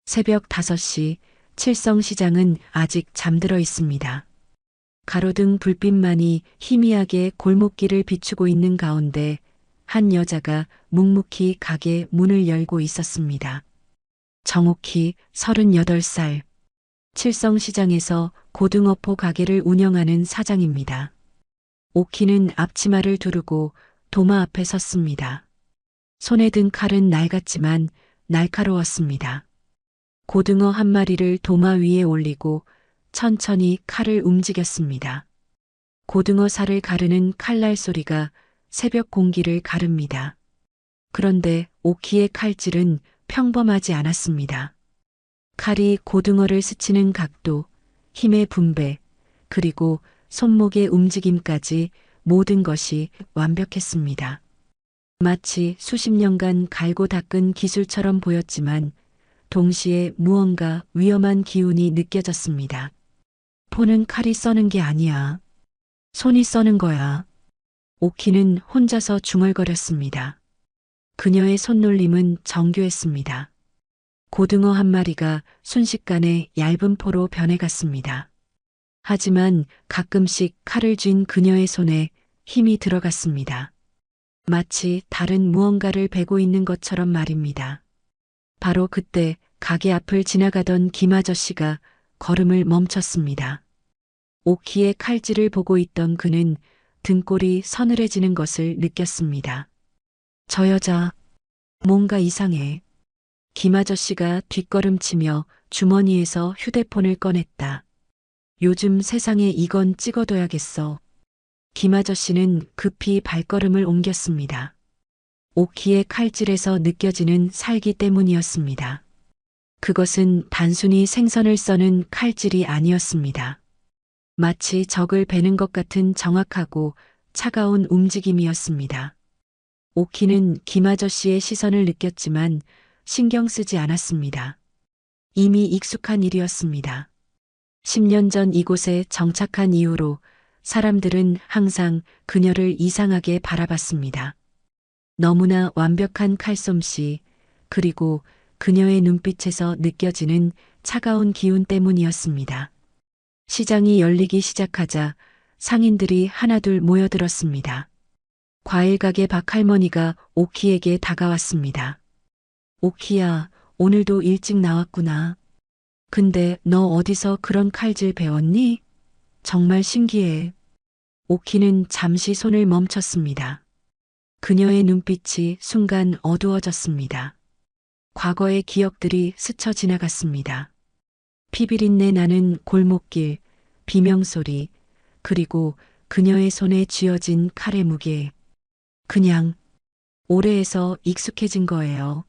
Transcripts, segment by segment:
새벽 5시 칠성시장은 아직 잠들어 있습니다. 가로등 불빛만이 희미하게 골목길을 비추고 있는 가운데 한 여자가 묵묵히 가게 문을 열고 있었습니다. 정옥희 38살. 칠성시장에서 고등어포 가게를 운영하는 사장입니다. 옥희는 앞치마를 두르고 도마 앞에 섰습니다. 손에 든 칼은 낡았지만 날카로웠습니다. 고등어 한 마리를 도마 위에 올리고 천천히 칼을 움직였습니다. 고등어 살을 가르는 칼날 소리가 새벽 공기를 가릅니다. 그런데 옥희의 칼질은 평범하지 않았습니다. 칼이 고등어를 스치는 각도, 힘의 분배, 그리고 손목의 움직임까지 모든 것이 완벽했습니다. 마치 수십 년간 갈고 닦은 기술처럼 보였지만 동시에 무언가 위험한 기운이 느껴졌습니다. 포는 칼이 써는 게 아니야. 손이 써는 거야. 옥희는 혼자서 중얼거렸습니다. 그녀의 손놀림은 정교했습니다. 고등어 한 마리가 순식간에 얇은 포로 변해갔습니다. 하지만 가끔씩 칼을 쥔 그녀의 손에 힘이 들어갔습니다. 마치 다른 무언가를 베고 있는 것처럼 말입니다. 바로 그때 가게 앞을 지나가던 김 아저씨가 걸음을 멈췄습니다. 옥희의 칼질을 보고 있던 그는 등골이 서늘해지는 것을 느꼈습니다. 저 여자, 뭔가 이상해. 김 아저씨가 뒷걸음치며 주머니에서 휴대폰을 꺼냈다. 요즘 세상에 이건 찍어둬야겠어. 김 아저씨는 급히 발걸음을 옮겼습니다. 옥희의 칼질에서 느껴지는 살기 때문이었습니다. 그것은 단순히 생선을 써는 칼질이 아니었습니다. 마치 적을 베는 것 같은 정확하고 차가운 움직임이었습니다. 옥희는 김 아저씨의 시선을 느꼈지만 신경 쓰지 않았습니다. 이미 익숙한 일이었습니다. 10년 전 이곳에 정착한 이후로 사람들은 항상 그녀를 이상하게 바라봤습니다. 너무나 완벽한 칼솜씨, 그리고 그녀의 눈빛에서 느껴지는 차가운 기운 때문이었습니다. 시장이 열리기 시작하자 상인들이 하나둘 모여들었습니다. 과일 가게 박 할머니가 옥희에게 다가왔습니다. 옥희야, 오늘도 일찍 나왔구나. 근데 너 어디서 그런 칼질 배웠니? 정말 신기해. 옥희는 잠시 손을 멈췄습니다. 그녀의 눈빛이 순간 어두워졌습니다. 과거의 기억들이 스쳐 지나갔습니다. 피비린내 나는 골목길, 비명소리, 그리고 그녀의 손에 쥐어진 칼의 무게. 그냥 오래해서 익숙해진 거예요.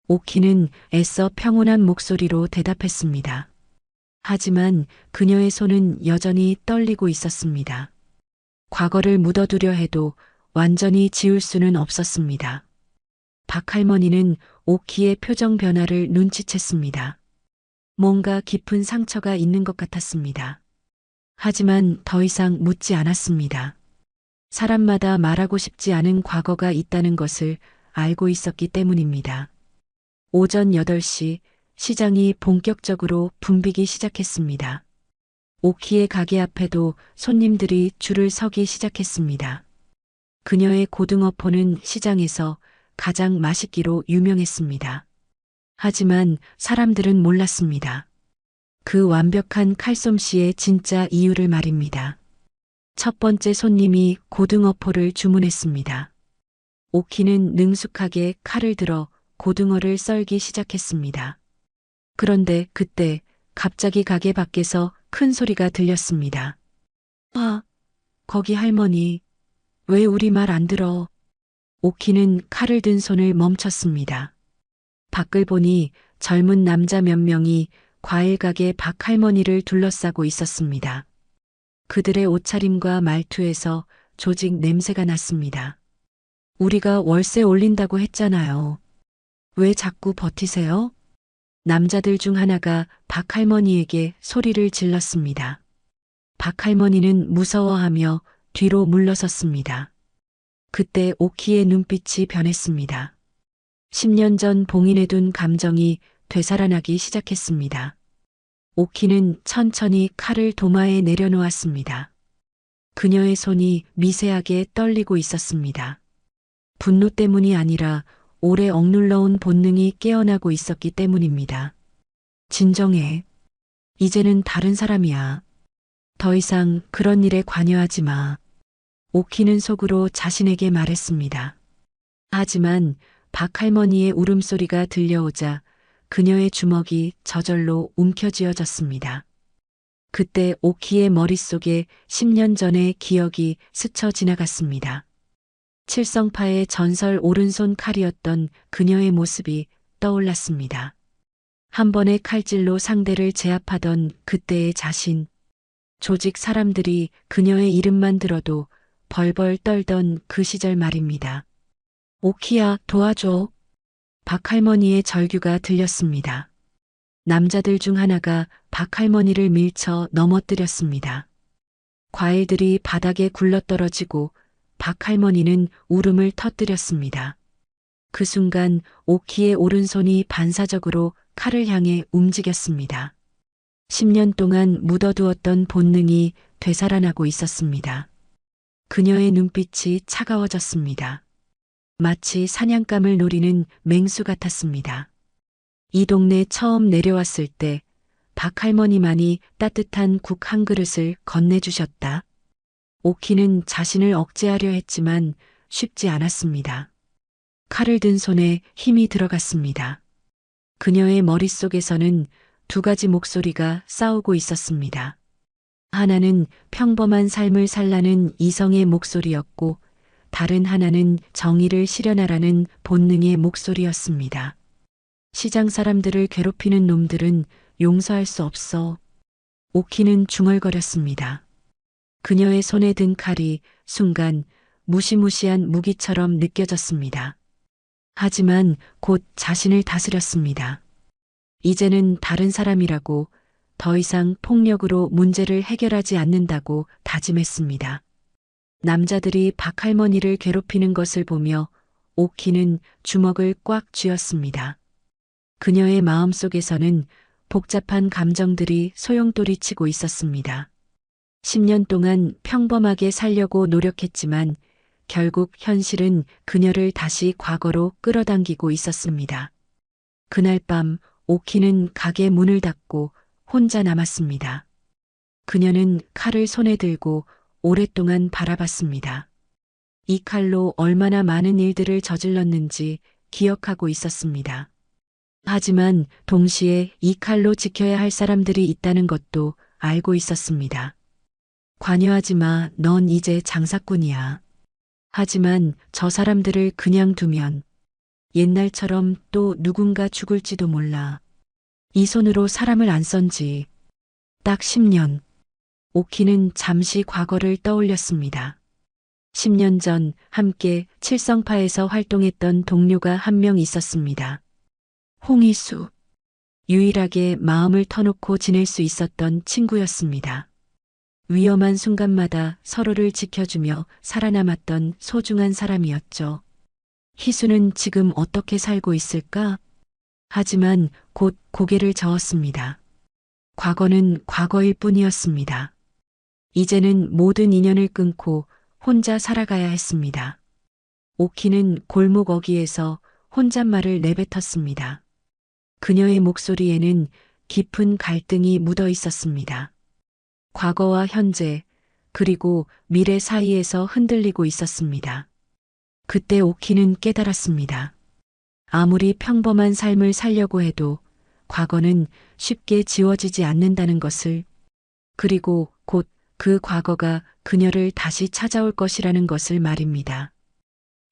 옥희는 애써 평온한 목소리로 대답했습니다. 하지만 그녀의 손은 여전히 떨리고 있었습니다. 과거를 묻어두려 해도 완전히 지울 수는 없었습니다. 박 할머니는 옥희의 표정 변화를 눈치챘습니다. 뭔가 깊은 상처가 있는 것 같았습니다. 하지만 더 이상 묻지 않았습니다. 사람마다 말하고 싶지 않은 과거가 있다는 것을 알고 있었기 때문입니다. 오전 8시 시장이 본격적으로 붐비기 시작했습니다. 옥희의 가게 앞에도 손님들이 줄을 서기 시작했습니다. 그녀의 고등어포는 시장에서 가장 맛있기로 유명했습니다. 하지만 사람들은 몰랐습니다. 그 완벽한 칼솜씨의 진짜 이유를 말입니다. 첫 번째 손님이 고등어포를 주문했습니다. 옥희는 능숙하게 칼을 들어 고등어를 썰기 시작했습니다. 그런데 그때 갑자기 가게 밖에서 큰 소리가 들렸습니다. 아, 거기 할머니, 왜 우리 말 안 들어? 옥희는 칼을 든 손을 멈췄습니다. 밖을 보니 젊은 남자 몇 명이 과일 가게 박 할머니를 둘러싸고 있었습니다. 그들의 옷차림과 말투에서 조직 냄새가 났습니다. 우리가 월세 올린다고 했잖아요. 왜 자꾸 버티세요? 남자들 중 하나가 박 할머니에게 소리를 질렀습니다. 박 할머니는 무서워하며 뒤로 물러섰습니다. 그때 옥희의 눈빛이 변했습니다. 10년 전 봉인해둔 감정이 되살아나기 시작했습니다. 오키는 천천히 칼을 도마에 내려놓았습니다. 그녀의 손이 미세하게 떨리고 있었습니다. 분노 때문이 아니라 오래 억눌러온 본능이 깨어나고 있었기 때문입니다. 진정해. 이제는 다른 사람이야. 더 이상 그런 일에 관여하지 마. 오키는 속으로 자신에게 말했습니다. 하지만 박할머니의 울음소리가 들려오자 그녀의 주먹이 저절로 움켜쥐어졌습니다. 그때 오키의 머릿속에 10년 전의 기억이 스쳐 지나갔습니다. 칠성파의 전설 오른손 칼이었던 그녀의 모습이 떠올랐습니다. 한 번의 칼질로 상대를 제압하던 그때의 자신, 조직 사람들이 그녀의 이름만 들어도 벌벌 떨던 그 시절 말입니다. 오키야, 도와줘. 박할머니의 절규가 들렸습니다. 남자들 중 하나가 박할머니를 밀쳐 넘어뜨렸습니다. 과일들이 바닥에 굴러떨어지고 박할머니는 울음을 터뜨렸습니다. 그 순간 오키의 오른손이 반사적으로 칼을 향해 움직였습니다. 10년 동안 묻어두었던 본능이 되살아나고 있었습니다. 그녀의 눈빛이 차가워졌습니다. 마치 사냥감을 노리는 맹수 같았습니다. 이 동네 처음 내려왔을 때 박할머니만이 따뜻한 국 한 그릇을 건네주셨다. 오키는 자신을 억제하려 했지만 쉽지 않았습니다. 칼을 든 손에 힘이 들어갔습니다. 그녀의 머릿속에서는 두 가지 목소리가 싸우고 있었습니다. 하나는 평범한 삶을 살라는 이성의 목소리였고 다른 하나는 정의를 실현하라는 본능의 목소리였습니다. 시장 사람들을 괴롭히는 놈들은 용서할 수 없어. 오키는 중얼거렸습니다. 그녀의 손에 든 칼이 순간 무시무시한 무기처럼 느껴졌습니다. 하지만 곧 자신을 다스렸습니다. 이제는 다른 사람이라고, 더 이상 폭력으로 문제를 해결하지 않는다고 다짐했습니다. 남자들이 박할머니를 괴롭히는 것을 보며 오키는 주먹을 꽉 쥐었습니다. 그녀의 마음속에서는 복잡한 감정들이 소용돌이치고 있었습니다. 10년 동안 평범하게 살려고 노력했지만 결국 현실은 그녀를 다시 과거로 끌어당기고 있었습니다. 그날 밤 오키는 가게 문을 닫고 혼자 남았습니다. 그녀는 칼을 손에 들고 오랫동안 바라봤습니다. 이 칼로 얼마나 많은 일들을 저질렀는지 기억하고 있었습니다. 하지만 동시에 이 칼로 지켜야 할 사람들이 있다는 것도 알고 있었습니다. 관여하지 마, 넌 이제 장사꾼이야. 하지만 저 사람들을 그냥 두면 옛날처럼 또 누군가 죽을지도 몰라. 이 손으로 사람을 안 썬지. 딱 10년. 오키는 잠시 과거를 떠올렸습니다. 10년 전 함께 칠성파에서 활동했던 동료가 한 명 있었습니다. 홍희수. 유일하게 마음을 터놓고 지낼 수 있었던 친구였습니다. 위험한 순간마다 서로를 지켜주며 살아남았던 소중한 사람이었죠. 희수는 지금 어떻게 살고 있을까? 하지만 곧 고개를 저었습니다. 과거는 과거일 뿐이었습니다. 이제는 모든 인연을 끊고 혼자 살아가야 했습니다. 오키는 골목 어귀에서 혼잣말을 내뱉었습니다. 그녀의 목소리에는 깊은 갈등이 묻어 있었습니다. 과거와 현재, 그리고 미래 사이에서 흔들리고 있었습니다. 그때 오키는 깨달았습니다. 아무리 평범한 삶을 살려고 해도 과거는 쉽게 지워지지 않는다는 것을, 그리고 곧 그 과거가 그녀를 다시 찾아올 것이라는 것을 말입니다.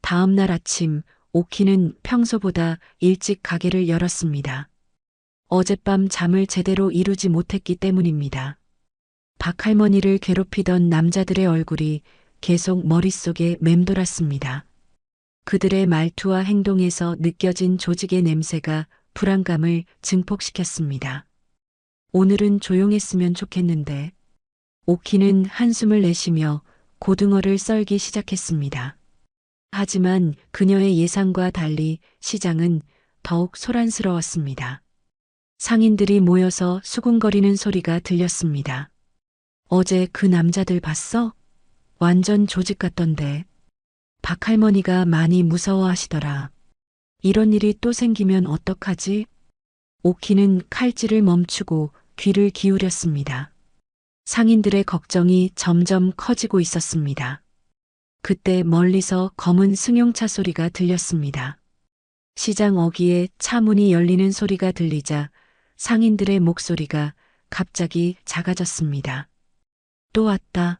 다음 날 아침, 오키는 평소보다 일찍 가게를 열었습니다. 어젯밤 잠을 제대로 이루지 못했기 때문입니다. 박할머니를 괴롭히던 남자들의 얼굴이 계속 머릿속에 맴돌았습니다. 그들의 말투와 행동에서 느껴진 조직의 냄새가 불안감을 증폭시켰습니다. 오늘은 조용했으면 좋겠는데. 오키는 한숨을 내쉬며 고등어를 썰기 시작했습니다. 하지만 그녀의 예상과 달리 시장은 더욱 소란스러웠습니다. 상인들이 모여서 수군거리는 소리가 들렸습니다. 어제 그 남자들 봤어? 완전 조직 같던데. 박할머니가 많이 무서워하시더라. 이런 일이 또 생기면 어떡하지? 오키는 칼질을 멈추고 귀를 기울였습니다. 상인들의 걱정이 점점 커지고 있었습니다. 그때 멀리서 검은 승용차 소리가 들렸습니다. 시장 어귀에 차 문이 열리는 소리가 들리자 상인들의 목소리가 갑자기 작아졌습니다. 또 왔다.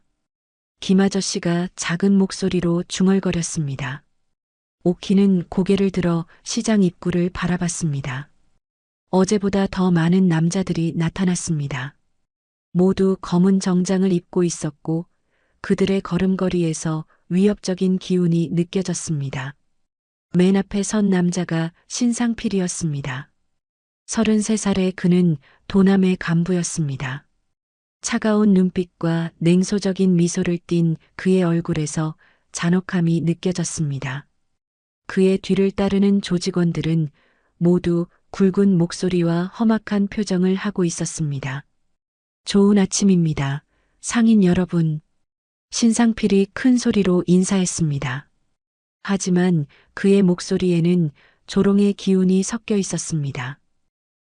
김 아저씨가 작은 목소리로 중얼거렸습니다. 오키는 고개를 들어 시장 입구를 바라봤습니다. 어제보다 더 많은 남자들이 나타났습니다. 모두 검은 정장을 입고 있었고 그들의 걸음걸이에서 위협적인 기운이 느껴졌습니다. 맨 앞에 선 남자가 신상필이었습니다. 33살의 그는 도남의 간부였습니다. 차가운 눈빛과 냉소적인 미소를 띤 그의 얼굴에서 잔혹함이 느껴졌습니다. 그의 뒤를 따르는 조직원들은 모두 굵은 목소리와 험악한 표정을 하고 있었습니다. 좋은 아침입니다. 상인 여러분. 신상필이 큰 소리로 인사했습니다. 하지만 그의 목소리에는 조롱의 기운이 섞여 있었습니다.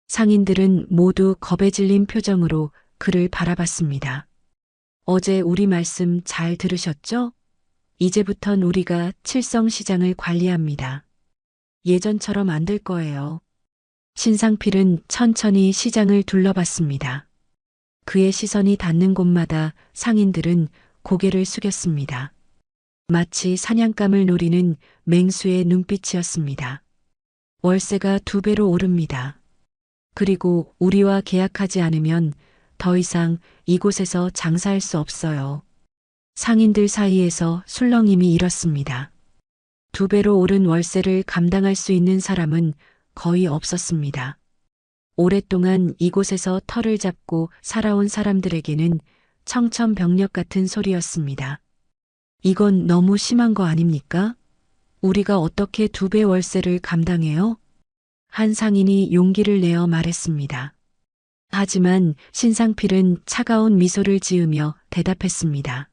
상인들은 모두 겁에 질린 표정으로 그를 바라봤습니다. 어제 우리 말씀 잘 들으셨죠? 이제부턴 우리가 칠성시장을 관리합니다. 예전처럼 안 될 거예요. 신상필은 천천히 시장을 둘러봤습니다. 그의 시선이 닿는 곳마다 상인들은 고개를 숙였습니다. 마치 사냥감을 노리는 맹수의 눈빛이었습니다. 월세가 2배로 오릅니다. 그리고 우리와 계약하지 않으면 더 이상 이곳에서 장사할 수 없어요. 상인들 사이에서 술렁임이 일었습니다. 2배로 오른 월세를 감당할 수 있는 사람은 거의 없었습니다. 오랫동안 이곳에서 터를 잡고 살아온 사람들에게는 청천벽력 같은 소리였습니다. 이건 너무 심한 거 아닙니까? 우리가 어떻게 2배 월세를 감당해요? 한 상인이 용기를 내어 말했습니다. 하지만 신상필은 차가운 미소를 지으며 대답했습니다.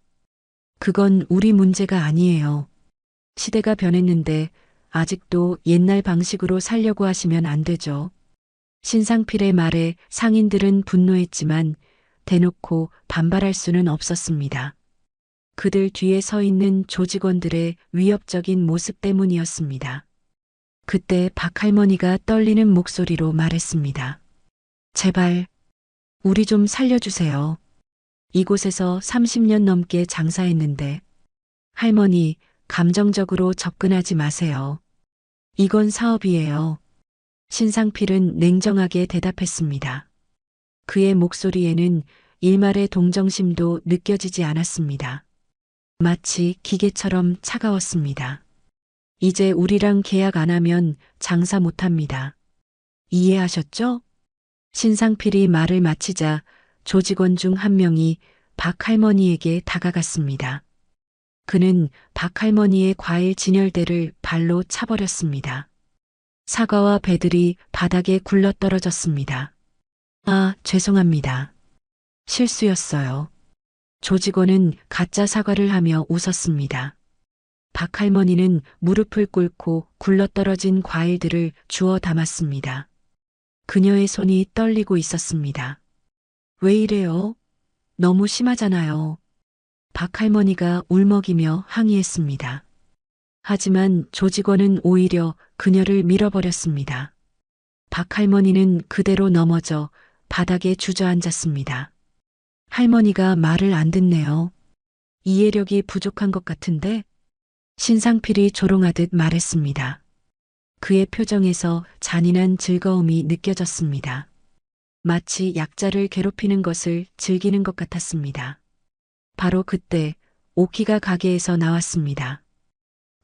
그건 우리 문제가 아니에요. 시대가 변했는데 아직도 옛날 방식으로 살려고 하시면 안 되죠. 신상필의 말에 상인들은 분노했지만 대놓고 반발할 수는 없었습니다. 그들 뒤에 서 있는 조직원들의 위협적인 모습 때문이었습니다. 그때 박할머니가 떨리는 목소리로 말했습니다. 제발, 우리 좀 살려주세요. 이곳에서 30년 넘게 장사했는데. 할머니, 감정적으로 접근하지 마세요. 이건 사업이에요. 신상필은 냉정하게 대답했습니다. 그의 목소리에는 일말의 동정심도 느껴지지 않았습니다. 마치 기계처럼 차가웠습니다. 이제 우리랑 계약 안 하면 장사 못합니다. 이해하셨죠? 신상필이 말을 마치자 조직원 중 한 명이 박할머니에게 다가갔습니다. 그는 박할머니의 과일 진열대를 발로 차버렸습니다. 사과와 배들이 바닥에 굴러떨어졌습니다. 아, 죄송합니다. 실수였어요. 조직원은 가짜 사과를 하며 웃었습니다. 박할머니는 무릎을 꿇고 굴러떨어진 과일들을 주워 담았습니다. 그녀의 손이 떨리고 있었습니다. 왜 이래요? 너무 심하잖아요. 박할머니가 울먹이며 항의했습니다. 하지만 조직원은 오히려 그녀를 밀어버렸습니다. 박할머니는 그대로 넘어져 바닥에 주저앉았습니다. 할머니가 말을 안 듣네요. 이해력이 부족한 것 같은데? 신상필이 조롱하듯 말했습니다. 그의 표정에서 잔인한 즐거움이 느껴졌습니다. 마치 약자를 괴롭히는 것을 즐기는 것 같았습니다. 바로 그때 오키가 가게에서 나왔습니다.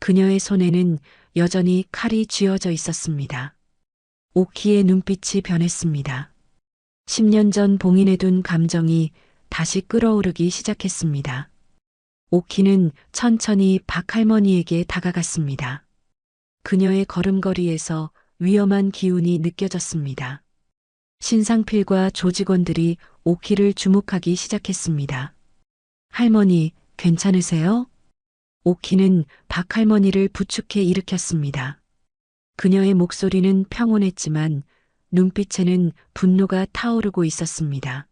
그녀의 손에는 여전히 칼이 쥐어져 있었습니다. 오키의 눈빛이 변했습니다. 10년 전 봉인해둔 감정이 다시 끓어오르기 시작했습니다. 오키는 천천히 박할머니에게 다가갔습니다. 그녀의 걸음걸이에서 위험한 기운이 느껴졌습니다. 신상필과 조직원들이 오키를 주목하기 시작했습니다. 할머니, 괜찮으세요? 오키는 박할머니를 부축해 일으켰습니다. 그녀의 목소리는 평온했지만 눈빛에는 분노가 타오르고 있었습니다.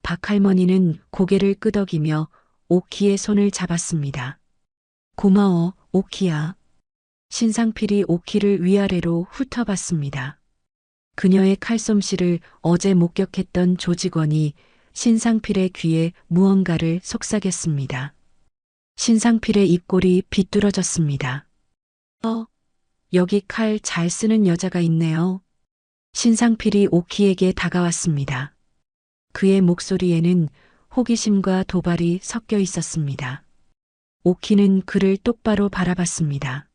박할머니는 고개를 끄덕이며 오키의 손을 잡았습니다. 고마워, 오키야. 신상필이 오키를 위아래로 훑어봤습니다. 그녀의 칼솜씨를 어제 목격했던 조직원이 신상필의 귀에 무언가를 속삭였습니다. 신상필의 입꼬리 비뚤어졌습니다. 여기 칼 잘 쓰는 여자가 있네요. 신상필이 오키에게 다가왔습니다. 그의 목소리에는 호기심과 도발이 섞여 있었습니다. 오키는 그를 똑바로 바라봤습니다.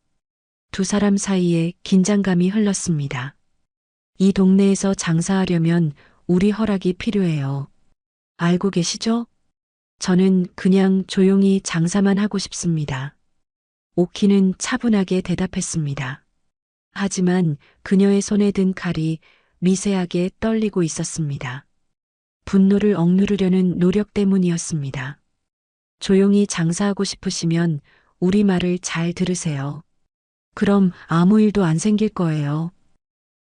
두 사람 사이에 긴장감이 흘렀습니다. 이 동네에서 장사하려면 우리 허락이 필요해요. 알고 계시죠? 저는 그냥 조용히 장사만 하고 싶습니다. 오키는 차분하게 대답했습니다. 하지만 그녀의 손에 든 칼이 미세하게 떨리고 있었습니다. 분노를 억누르려는 노력 때문이었습니다. 조용히 장사하고 싶으시면 우리 말을 잘 들으세요. 그럼 아무 일도 안 생길 거예요.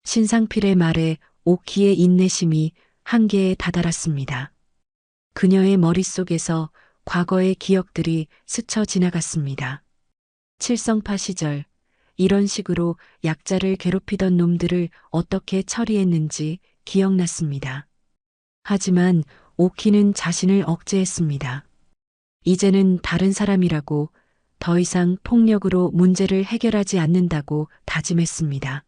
신상필의 말에 오키의 인내심이 한계에 다다랐습니다. 그녀의 머릿속에서 과거의 기억들이 스쳐 지나갔습니다. 칠성파 시절, 이런 식으로 약자를 괴롭히던 놈들을 어떻게 처리했는지 기억났습니다. 하지만 오키는 자신을 억제했습니다. 이제는 다른 사람이라고, 더 이상 폭력으로 문제를 해결하지 않는다고 다짐했습니다.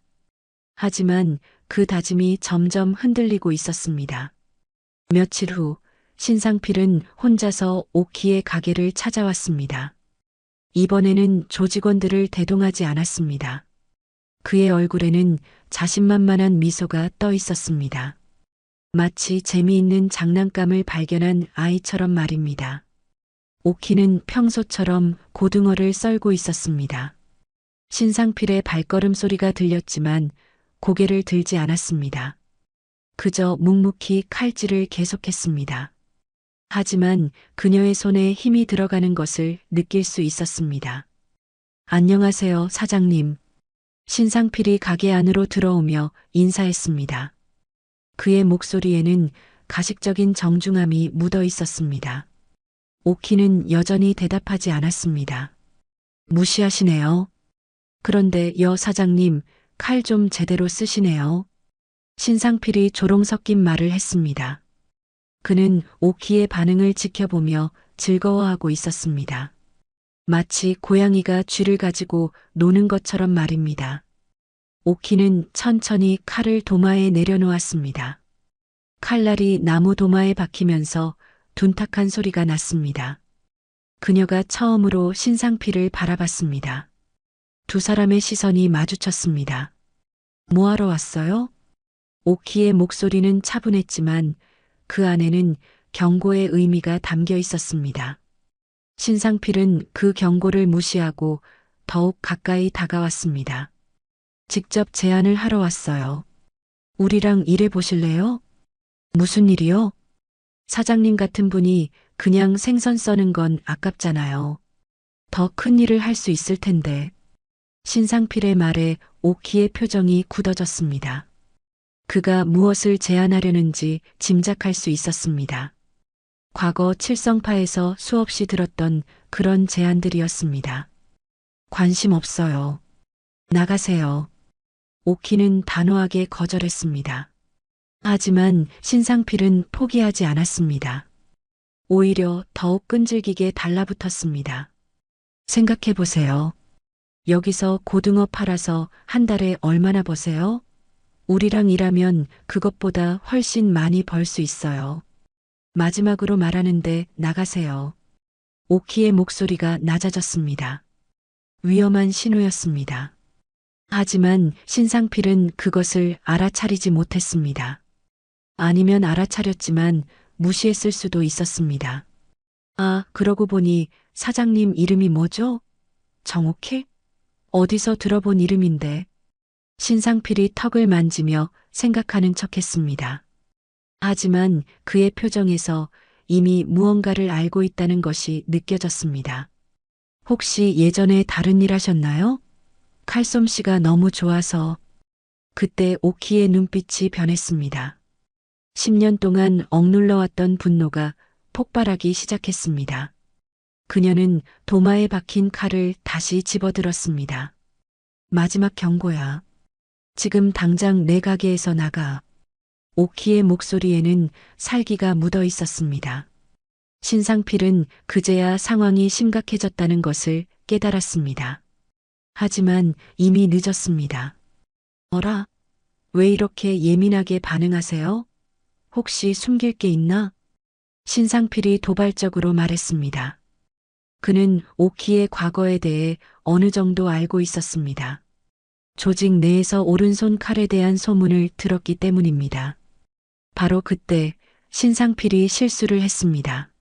하지만 그 다짐이 점점 흔들리고 있었습니다. 며칠 후 신상필은 혼자서 오키의 가게를 찾아왔습니다. 이번에는 조직원들을 대동하지 않았습니다. 그의 얼굴에는 자신만만한 미소가 떠 있었습니다. 마치 재미있는 장난감을 발견한 아이처럼 말입니다. 오키는 평소처럼 고등어를 썰고 있었습니다. 신상필의 발걸음 소리가 들렸지만 고개를 들지 않았습니다. 그저 묵묵히 칼질을 계속했습니다. 하지만 그녀의 손에 힘이 들어가는 것을 느낄 수 있었습니다. 안녕하세요, 사장님. 신상필이 가게 안으로 들어오며 인사했습니다. 그의 목소리에는 가식적인 정중함이 묻어 있었습니다. 오키는 여전히 대답하지 않았습니다. 무시하시네요. 그런데 여 사장님, 칼 좀 제대로 쓰시네요. 신상필이 조롱 섞인 말을 했습니다. 그는 오키의 반응을 지켜보며 즐거워하고 있었습니다. 마치 고양이가 쥐를 가지고 노는 것처럼 말입니다. 오키는 천천히 칼을 도마에 내려놓았습니다. 칼날이 나무 도마에 박히면서 둔탁한 소리가 났습니다. 그녀가 처음으로 신상필을 바라봤습니다. 두 사람의 시선이 마주쳤습니다. 뭐하러 왔어요? 오키의 목소리는 차분했지만 그 안에는 경고의 의미가 담겨 있었습니다. 신상필은 그 경고를 무시하고 더욱 가까이 다가왔습니다. 직접 제안을 하러 왔어요. 우리랑 일해 보실래요? 무슨 일이요? 사장님 같은 분이 그냥 생선 써는 건 아깝잖아요. 더 큰 일을 할 수 있을 텐데. 신상필의 말에 오키의 표정이 굳어졌습니다. 그가 무엇을 제안하려는지 짐작할 수 있었습니다. 과거 칠성파에서 수없이 들었던 그런 제안들이었습니다. 관심 없어요. 나가세요. 오키는 단호하게 거절했습니다. 하지만 신상필은 포기하지 않았습니다. 오히려 더욱 끈질기게 달라붙었습니다. 생각해 보세요. 여기서 고등어 팔아서 한 달에 얼마나 버세요? 우리랑 일하면 그것보다 훨씬 많이 벌 수 있어요. 마지막으로 말하는데 나가세요. 오키의 목소리가 낮아졌습니다. 위험한 신호였습니다. 하지만 신상필은 그것을 알아차리지 못했습니다. 아니면 알아차렸지만 무시했을 수도 있었습니다. 아, 그러고 보니 사장님 이름이 뭐죠? 정옥희? 어디서 들어본 이름인데. 신상필이 턱을 만지며 생각하는 척했습니다. 하지만 그의 표정에서 이미 무언가를 알고 있다는 것이 느껴졌습니다. 혹시 예전에 다른 일 하셨나요? 칼솜씨가 너무 좋아서. 그때 오키의 눈빛이 변했습니다. 10년 동안 억눌러왔던 분노가 폭발하기 시작했습니다. 그녀는 도마에 박힌 칼을 다시 집어들었습니다. 마지막 경고야. 지금 당장 내 가게에서 나가. 오키의 목소리에는 살기가 묻어 있었습니다. 신상필은 그제야 상황이 심각해졌다는 것을 깨달았습니다. 하지만 이미 늦었습니다. 어라? 왜 이렇게 예민하게 반응하세요? 혹시 숨길 게 있나? 신상필이 도발적으로 말했습니다. 그는 오키의 과거에 대해 어느 정도 알고 있었습니다. 조직 내에서 오른손 칼에 대한 소문을 들었기 때문입니다. 바로 그때 신상필이 실수를 했습니다.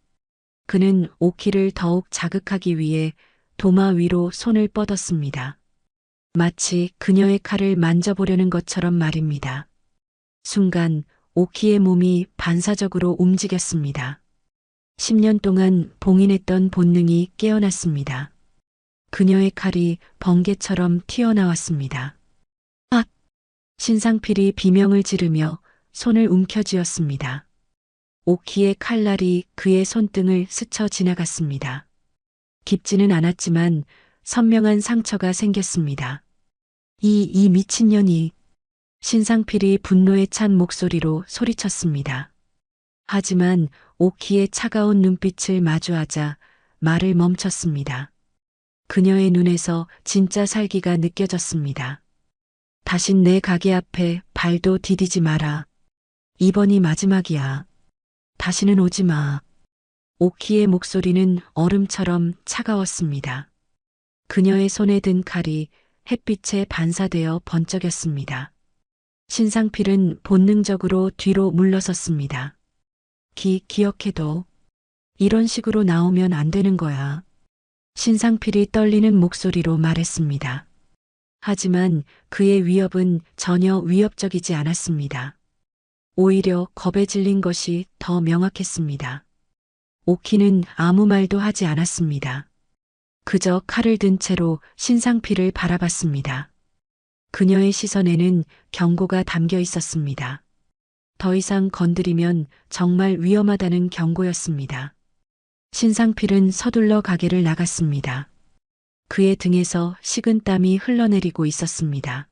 그는 오키를 더욱 자극하기 위해 도마 위로 손을 뻗었습니다. 마치 그녀의 칼을 만져보려는 것처럼 말입니다. 순간 오키의 몸이 반사적으로 움직였습니다. 10년 동안 봉인했던 본능이 깨어났습니다. 그녀의 칼이 번개처럼 튀어나왔습니다. 아! 신상필이 비명을 지르며 손을 움켜쥐었습니다. 오키의 칼날이 그의 손등을 스쳐 지나갔습니다. 깊지는 않았지만 선명한 상처가 생겼습니다. 이 미친년이. 신상필이 분노에 찬 목소리로 소리쳤습니다. 하지만 오키의 차가운 눈빛을 마주하자 말을 멈췄습니다. 그녀의 눈에서 진짜 살기가 느껴졌습니다. 다신 내 가게 앞에 발도 디디지 마라. 이번이 마지막이야. 다시는 오지 마. 오키의 목소리는 얼음처럼 차가웠습니다. 그녀의 손에 든 칼이 햇빛에 반사되어 번쩍였습니다. 신상필은 본능적으로 뒤로 물러섰습니다. 기억해도 이런 식으로 나오면 안 되는 거야. 신상필이 떨리는 목소리로 말했습니다. 하지만 그의 위협은 전혀 위협적이지 않았습니다. 오히려 겁에 질린 것이 더 명확했습니다. 오키는 아무 말도 하지 않았습니다. 그저 칼을 든 채로 신상필을 바라봤습니다. 그녀의 시선에는 경고가 담겨 있었습니다. 더 이상 건드리면 정말 위험하다는 경고였습니다. 신상필은 서둘러 가게를 나갔습니다. 그의 등에서 식은땀이 흘러내리고 있었습니다.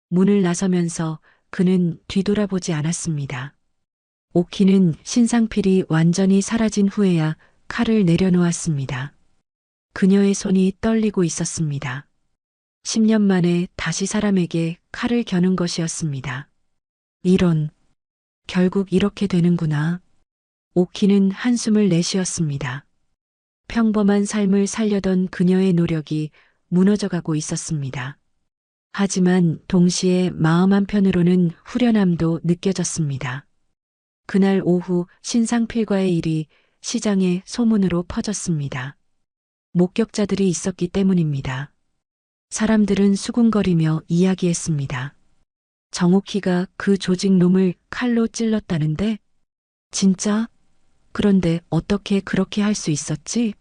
문을 나서면서 그는 뒤돌아보지 않았습니다. 오키는 신상필이 완전히 사라진 후에야 칼을 내려놓았습니다. 그녀의 손이 떨리고 있었습니다. 10년 만에 다시 사람에게 칼을 겨눈 것이었습니다. 이런, 결국 이렇게 되는구나. 오키는 한숨을 내쉬었습니다. 평범한 삶을 살려던 그녀의 노력이 무너져가고 있었습니다. 하지만 동시에 마음 한편으로는 후련함도 느껴졌습니다. 그날 오후 신상필과의 일이 시장에 소문으로 퍼졌습니다. 목격자들이 있었기 때문입니다. 사람들은 수군거리며 이야기했습니다. 정옥희가 그 조직 놈을 칼로 찔렀다는데? 진짜? 그런데 어떻게 그렇게 할 수 있었지?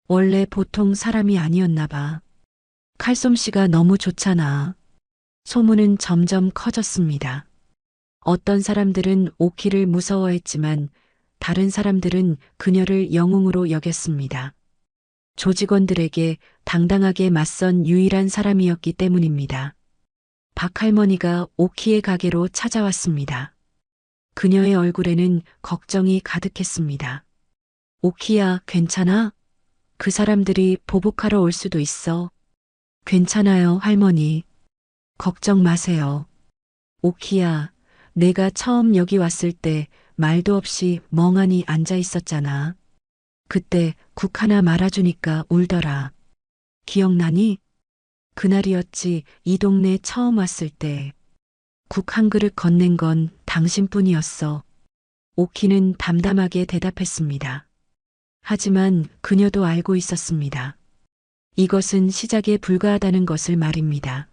원래 보통 사람이 아니었나 봐. 칼솜씨가 너무 좋잖아. 소문은 점점 커졌습니다. 어떤 사람들은 오키를 무서워했지만 다른 사람들은 그녀를 영웅으로 여겼습니다. 조직원들에게 당당하게 맞선 유일한 사람이었기 때문입니다. 박 할머니가 오키의 가게로 찾아왔습니다. 그녀의 얼굴에는 걱정이 가득했습니다. 오키야, 괜찮아? 그 사람들이 보복하러 올 수도 있어. 괜찮아요, 할머니. 걱정 마세요. 오키야, 내가 처음 여기 왔을 때 말도 없이 멍하니 앉아 있었잖아. 그때 국 하나 말아주니까 울더라. 기억나니? 그날이었지, 이 동네 처음 왔을 때. 국 한 그릇 건넨 건 당신뿐이었어. 오키는 담담하게 대답했습니다. 하지만 그녀도 알고 있었습니다. 이것은 시작에 불과하다는 것을 말입니다.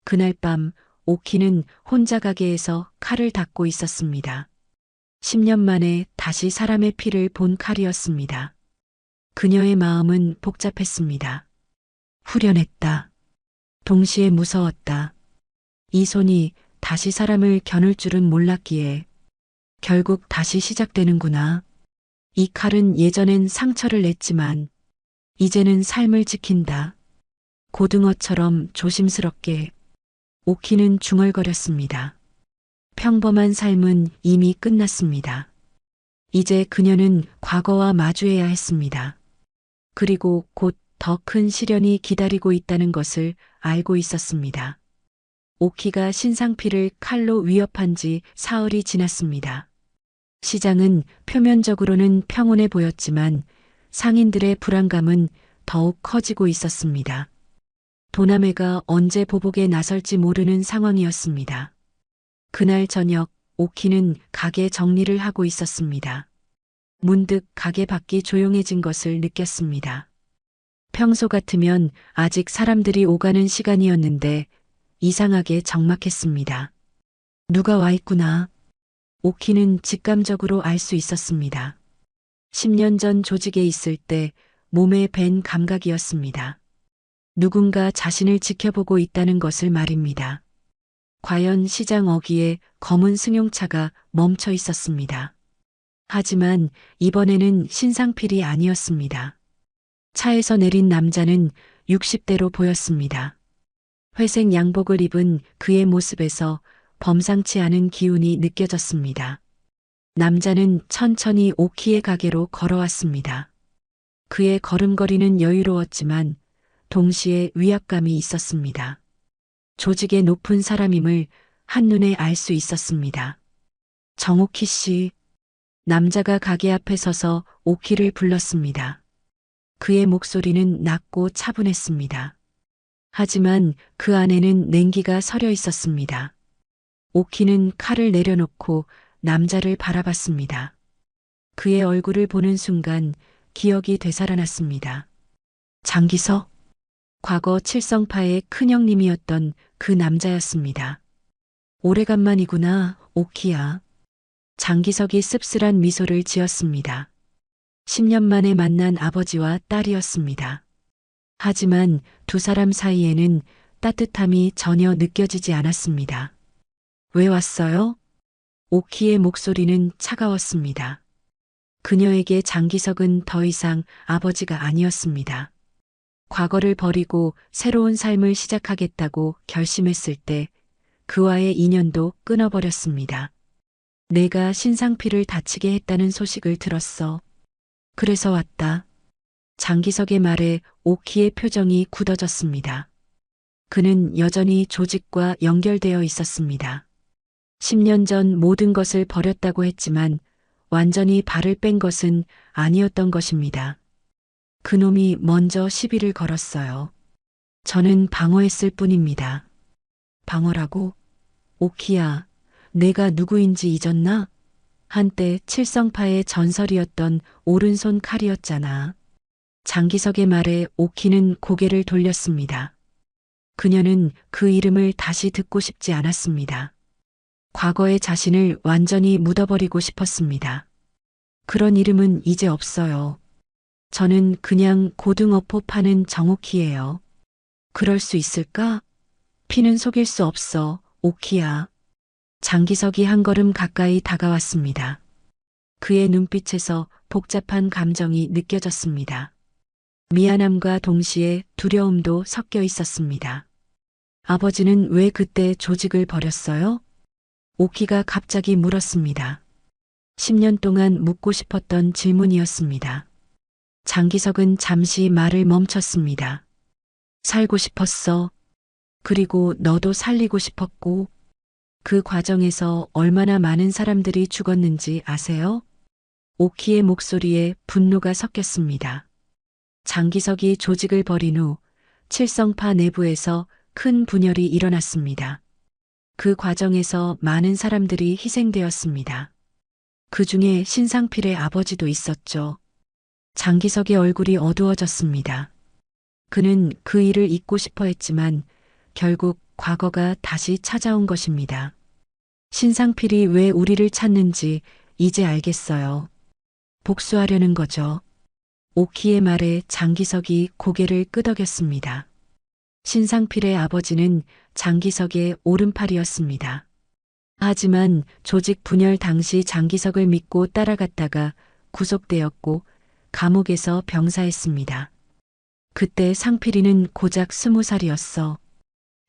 그날 밤 오키는 혼자 가게에서 칼을 닦고 있었습니다. 10년 만에 다시 사람의 피를 본 칼이었습니다. 그녀의 마음은 복잡했습니다. 후련했다. 동시에 무서웠다. 이 손이 다시 사람을 겨눌 줄은 몰랐기에 결국 다시 시작되는구나. 이 칼은 예전엔 상처를 냈지만 이제는 삶을 지킨다. 고등어처럼 조심스럽게 오키는 중얼거렸습니다. 평범한 삶은 이미 끝났습니다. 이제 그녀는 과거와 마주해야 했습니다. 그리고 곧 더 큰 시련이 기다리고 있다는 것을 알고 있었습니다. 오키가 신상피를 칼로 위협한 지 사흘이 지났습니다. 시장은 표면적으로는 평온해 보였지만 상인들의 불안감은 더욱 커지고 있었습니다. 도나메가 언제 보복에 나설지 모르는 상황이었습니다. 그날 저녁 오키는 가게 정리를 하고 있었습니다. 문득 가게 밖이 조용해진 것을 느꼈습니다. 평소 같으면 아직 사람들이 오가는 시간이었는데 이상하게 적막했습니다. 누가 와 있구나. 오키는 직감적으로 알 수 있었습니다. 10년 전 조직에 있을 때 몸에 밴 감각이었습니다. 누군가 자신을 지켜보고 있다는 것을 말입니다. 과연 시장 어귀에 검은 승용차가 멈춰 있었습니다. 하지만 이번에는 신상필이 아니었습니다. 차에서 내린 남자는 60대로 보였습니다. 회색 양복을 입은 그의 모습에서 범상치 않은 기운이 느껴졌습니다. 남자는 천천히 오키의 가게로 걸어왔습니다. 그의 걸음걸이는 여유로웠지만 동시에 위압감이 있었습니다. 조직의 높은 사람임을 한눈에 알 수 있었습니다. 정오키 씨. 남자가 가게 앞에 서서 오키를 불렀습니다. 그의 목소리는 낮고 차분했습니다. 하지만 그 안에는 냉기가 서려 있었습니다. 오키는 칼을 내려놓고 남자를 바라봤습니다. 그의 얼굴을 보는 순간 기억이 되살아났습니다. 장기석. 과거 칠성파의 큰형님이었던 그 남자였습니다. 오래간만이구나, 오키야. 장기석이 씁쓸한 미소를 지었습니다. 10년 만에 만난 아버지와 딸이었습니다. 하지만 두 사람 사이에는 따뜻함이 전혀 느껴지지 않았습니다. 왜 왔어요? 오키의 목소리는 차가웠습니다. 그녀에게 장기석은 더 이상 아버지가 아니었습니다. 과거를 버리고 새로운 삶을 시작하겠다고 결심했을 때 그와의 인연도 끊어버렸습니다. 내가 신상피를 다치게 했다는 소식을 들었어. 그래서 왔다. 장기석의 말에 오키의 표정이 굳어졌습니다. 그는 여전히 조직과 연결되어 있었습니다. 10년 전 모든 것을 버렸다고 했지만 완전히 발을 뺀 것은 아니었던 것입니다. 그놈이 먼저 시비를 걸었어요. 저는 방어했을 뿐입니다. 방어라고? 오키야, 내가 누구인지 잊었나? 한때 칠성파의 전설이었던 오른손 칼이었잖아. 장기석의 말에 오키는 고개를 돌렸습니다. 그녀는 그 이름을 다시 듣고 싶지 않았습니다. 과거의 자신을 완전히 묻어버리고 싶었습니다. 그런 이름은 이제 없어요. 저는 그냥 고등어포 파는 정오키예요. 그럴 수 있을까? 피는 속일 수 없어, 오키야. 장기석이 한 걸음 가까이 다가왔습니다. 그의 눈빛에서 복잡한 감정이 느껴졌습니다. 미안함과 동시에 두려움도 섞여 있었습니다. 아버지는 왜 그때 조직을 버렸어요? 오키가 갑자기 물었습니다. 10년 동안 묻고 싶었던 질문이었습니다. 장기석은 잠시 말을 멈췄습니다. 살고 싶었어. 그리고 너도 살리고 싶었고, 그 과정에서 얼마나 많은 사람들이 죽었는지 아세요? 오키의 목소리에 분노가 섞였습니다. 장기석이 조직을 버린 후 칠성파 내부에서 큰 분열이 일어났습니다. 그 과정에서 많은 사람들이 희생되었습니다. 그 중에 신상필의 아버지도 있었죠. 장기석의 얼굴이 어두워졌습니다. 그는 그 일을 잊고 싶어 했지만 결국 과거가 다시 찾아온 것입니다. 신상필이 왜 우리를 찾는지 이제 알겠어요. 복수하려는 거죠. 오키의 말에 장기석이 고개를 끄덕였습니다. 신상필의 아버지는 장기석의 오른팔이었습니다. 하지만 조직 분열 당시 장기석을 믿고 따라갔다가 구속되었고 감옥에서 병사했습니다. 그때 상필이는 고작 20살이었어.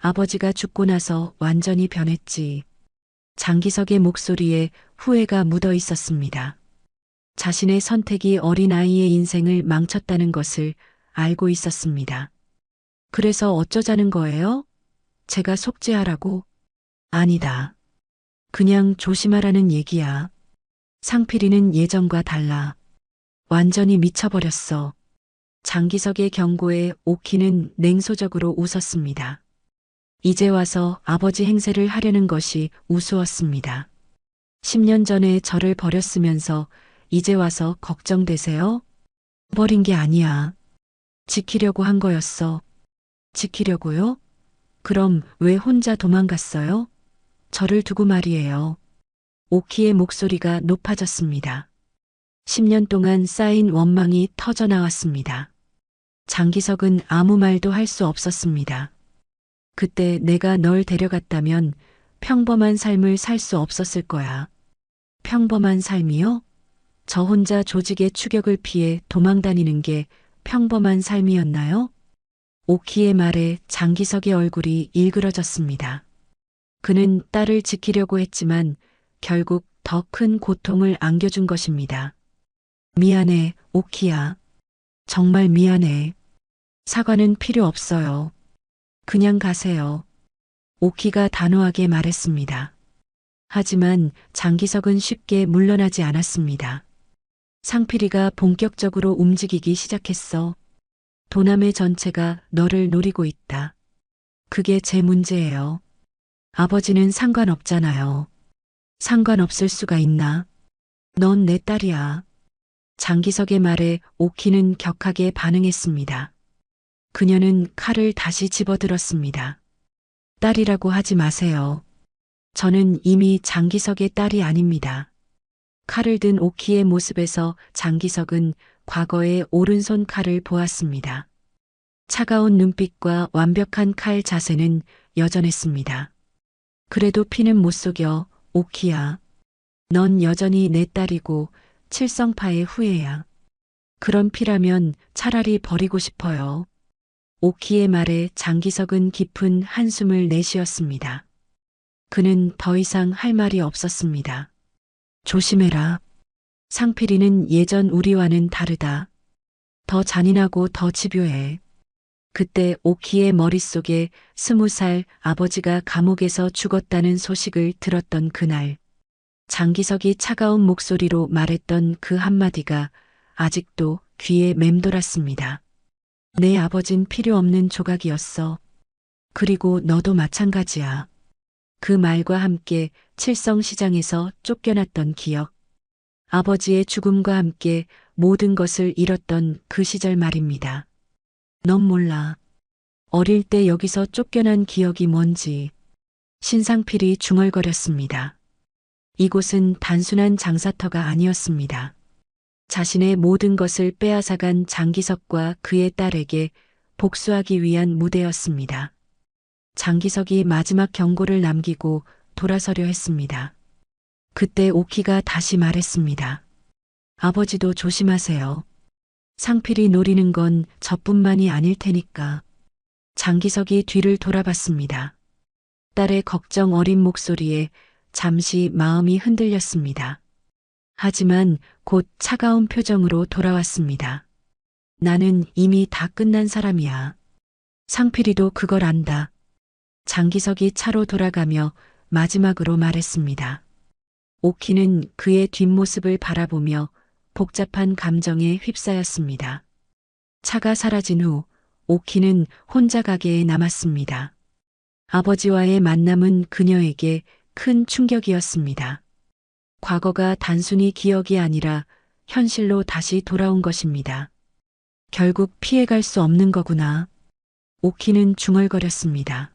아버지가 죽고 나서 완전히 변했지. 장기석의 목소리에 후회가 묻어 있었습니다. 자신의 선택이 어린아이의 인생을 망쳤다는 것을 알고 있었습니다. 그래서 어쩌자는 거예요? 제가 속죄하라고? 아니다. 그냥 조심하라는 얘기야. 상필이는 예전과 달라. 완전히 미쳐버렸어. 장기석의 경고에 오키는 냉소적으로 웃었습니다. 이제 와서 아버지 행세를 하려는 것이 우스웠습니다. 10년 전에 저를 버렸으면서 이제 와서 걱정되세요? 버린 게 아니야. 지키려고 한 거였어. 지키려고요? 그럼 왜 혼자 도망갔어요? 저를 두고 말이에요. 오키의 목소리가 높아졌습니다. 10년 동안 쌓인 원망이 터져 나왔습니다. 장기석은 아무 말도 할 수 없었습니다. 그때 내가 널 데려갔다면 평범한 삶을 살 수 없었을 거야. 평범한 삶이요? 저 혼자 조직의 추격을 피해 도망다니는 게 평범한 삶이었나요? 오키의 말에 장기석의 얼굴이 일그러졌습니다. 그는 딸을 지키려고 했지만 결국 더 큰 고통을 안겨준 것입니다. 미안해, 오키야. 정말 미안해. 사과는 필요 없어요. 그냥 가세요. 오키가 단호하게 말했습니다. 하지만 장기석은 쉽게 물러나지 않았습니다. 상필이가 본격적으로 움직이기 시작했어. 도남의 전체가 너를 노리고 있다. 그게 제 문제예요. 아버지는 상관없잖아요. 상관없을 수가 있나? 넌 내 딸이야. 장기석의 말에 오키는 격하게 반응했습니다. 그녀는 칼을 다시 집어들었습니다. 딸이라고 하지 마세요. 저는 이미 장기석의 딸이 아닙니다. 칼을 든 오키의 모습에서 장기석은 과거의 오른손 칼을 보았습니다. 차가운 눈빛과 완벽한 칼 자세는 여전했습니다. 그래도 피는 못 속여, 오키야. 넌 여전히 내 딸이고 칠성파의 후예야. 그런 피라면 차라리 버리고 싶어요. 오키의 말에 장기석은 깊은 한숨을 내쉬었습니다. 그는 더 이상 할 말이 없었습니다. 조심해라. 상필이는 예전 우리와는 다르다. 더 잔인하고 더 집요해. 그때 오키의 머릿속에 20살 아버지가 감옥에서 죽었다는 소식을 들었던 그날, 장기석이 차가운 목소리로 말했던 그 한마디가 아직도 귀에 맴돌았습니다. 내 아버진 필요 없는 조각이었어. 그리고 너도 마찬가지야. 그 말과 함께 칠성시장에서 쫓겨났던 기억. 아버지의 죽음과 함께 모든 것을 잃었던 그 시절 말입니다. 넌 몰라. 어릴 때 여기서 쫓겨난 기억이 뭔지. 신상필이 중얼거렸습니다. 이곳은 단순한 장사터가 아니었습니다. 자신의 모든 것을 빼앗아간 장기석과 그의 딸에게 복수하기 위한 무대였습니다. 장기석이 마지막 경고를 남기고 돌아서려 했습니다. 그때 오키가 다시 말했습니다. 아버지도 조심하세요. 상필이 노리는 건 저뿐만이 아닐 테니까. 장기석이 뒤를 돌아봤습니다. 딸의 걱정 어린 목소리에 잠시 마음이 흔들렸습니다. 하지만 곧 차가운 표정으로 돌아왔습니다. 나는 이미 다 끝난 사람이야. 상필이도 그걸 안다. 장기석이 차로 돌아가며 마지막으로 말했습니다. 오키는 그의 뒷모습을 바라보며 복잡한 감정에 휩싸였습니다. 차가 사라진 후 오키는 혼자 가게에 남았습니다. 아버지와의 만남은 그녀에게 큰 충격이었습니다. 과거가 단순히 기억이 아니라 현실로 다시 돌아온 것입니다. 결국 피해갈 수 없는 거구나. 오키는 중얼거렸습니다.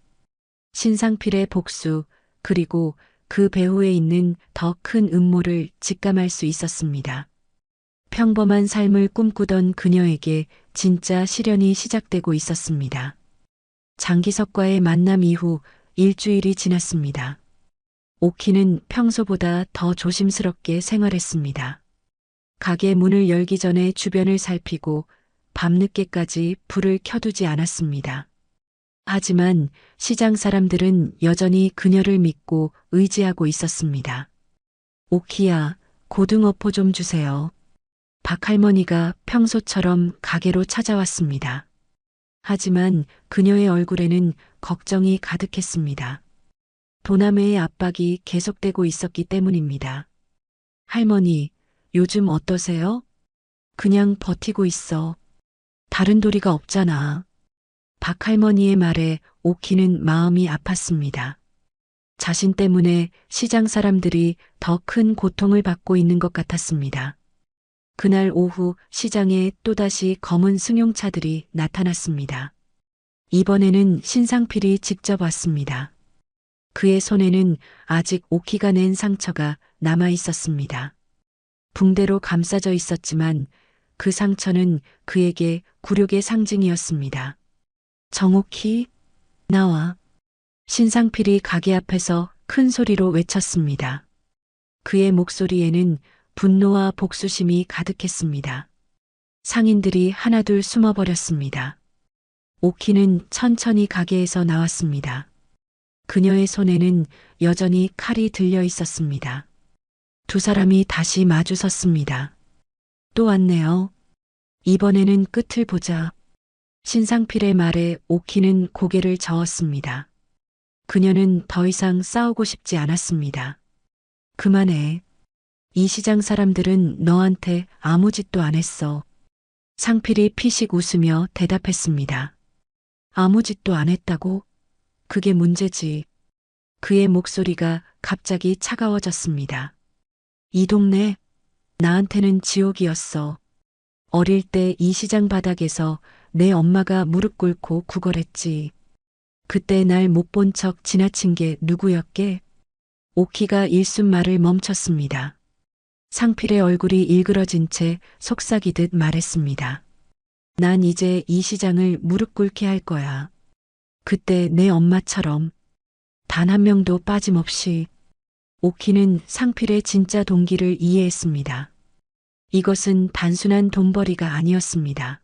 신상필의 복수, 그리고 그 배후에 있는 더 큰 음모를 직감할 수 있었습니다. 평범한 삶을 꿈꾸던 그녀에게 진짜 시련이 시작되고 있었습니다. 장기석과의 만남 이후 일주일이 지났습니다. 오키는 평소보다 더 조심스럽게 생활했습니다. 가게 문을 열기 전에 주변을 살피고 밤늦게까지 불을 켜두지 않았습니다. 하지만 시장 사람들은 여전히 그녀를 믿고 의지하고 있었습니다. 오키야, 고등어포 좀 주세요. 박할머니가 평소처럼 가게로 찾아왔습니다. 하지만 그녀의 얼굴에는 걱정이 가득했습니다. 도남회의 압박이 계속되고 있었기 때문입니다. 할머니, 요즘 어떠세요? 그냥 버티고 있어. 다른 도리가 없잖아. 박할머니의 말에 오키는 마음이 아팠습니다. 자신 때문에 시장 사람들이 더 큰 고통을 받고 있는 것 같았습니다. 그날 오후 시장에 또다시 검은 승용차들이 나타났습니다. 이번에는 신상필이 직접 왔습니다. 그의 손에는 아직 오키가 낸 상처가 남아 있었습니다. 붕대로 감싸져 있었지만 그 상처는 그에게 굴욕의 상징이었습니다. 정오키, 나와. 신상필이 가게 앞에서 큰 소리로 외쳤습니다. 그의 목소리에는 분노와 복수심이 가득했습니다. 상인들이 하나둘 숨어버렸습니다. 오키는 천천히 가게에서 나왔습니다. 그녀의 손에는 여전히 칼이 들려 있었습니다. 두 사람이 다시 마주 섰습니다. 또 왔네요. 이번에는 끝을 보자. 신상필의 말에 오키는 고개를 저었습니다. 그녀는 더 이상 싸우고 싶지 않았습니다. 그만해. 이 시장 사람들은 너한테 아무 짓도 안 했어. 상필이 피식 웃으며 대답했습니다. 아무 짓도 안 했다고? 그게 문제지. 그의 목소리가 갑자기 차가워졌습니다. 이 동네, 나한테는 지옥이었어. 어릴 때 이 시장 바닥에서 내 엄마가 무릎 꿇고 구걸했지. 그때 날 못 본 척 지나친 게 누구였게? 오키가 일순말을 멈췄습니다. 상필의 얼굴이 일그러진 채 속삭이듯 말했습니다. 난 이제 이 시장을 무릎 꿇게 할 거야. 그때 내 엄마처럼 단 한 명도 빠짐없이. 오키는 상필의 진짜 동기를 이해했습니다. 이것은 단순한 돈벌이가 아니었습니다.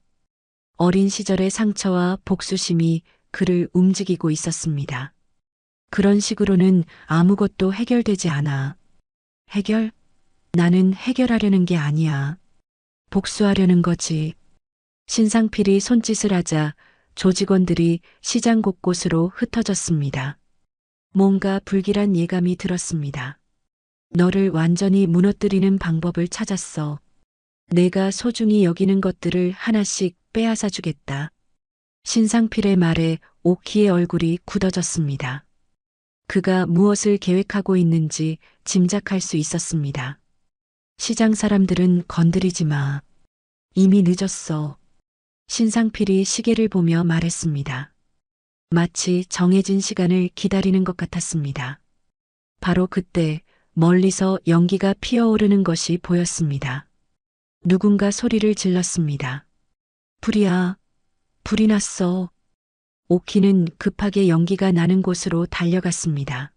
어린 시절의 상처와 복수심이 그를 움직이고 있었습니다. 그런 식으로는 아무것도 해결되지 않아. 해결? 나는 해결하려는 게 아니야. 복수하려는 거지. 신상필이 손짓을 하자 조직원들이 시장 곳곳으로 흩어졌습니다. 뭔가 불길한 예감이 들었습니다. 너를 완전히 무너뜨리는 방법을 찾았어. 내가 소중히 여기는 것들을 하나씩 빼앗아 주겠다. 신상필의 말에 오키의 얼굴이 굳어졌습니다. 그가 무엇을 계획하고 있는지 짐작할 수 있었습니다. 시장 사람들은 건드리지 마. 이미 늦었어. 신상필이 시계를 보며 말했습니다. 마치 정해진 시간을 기다리는 것 같았습니다. 바로 그때 멀리서 연기가 피어오르는 것이 보였습니다. 누군가 소리를 질렀습니다. 불이야. 불이 났어. 오키는 급하게 연기가 나는 곳으로 달려갔습니다.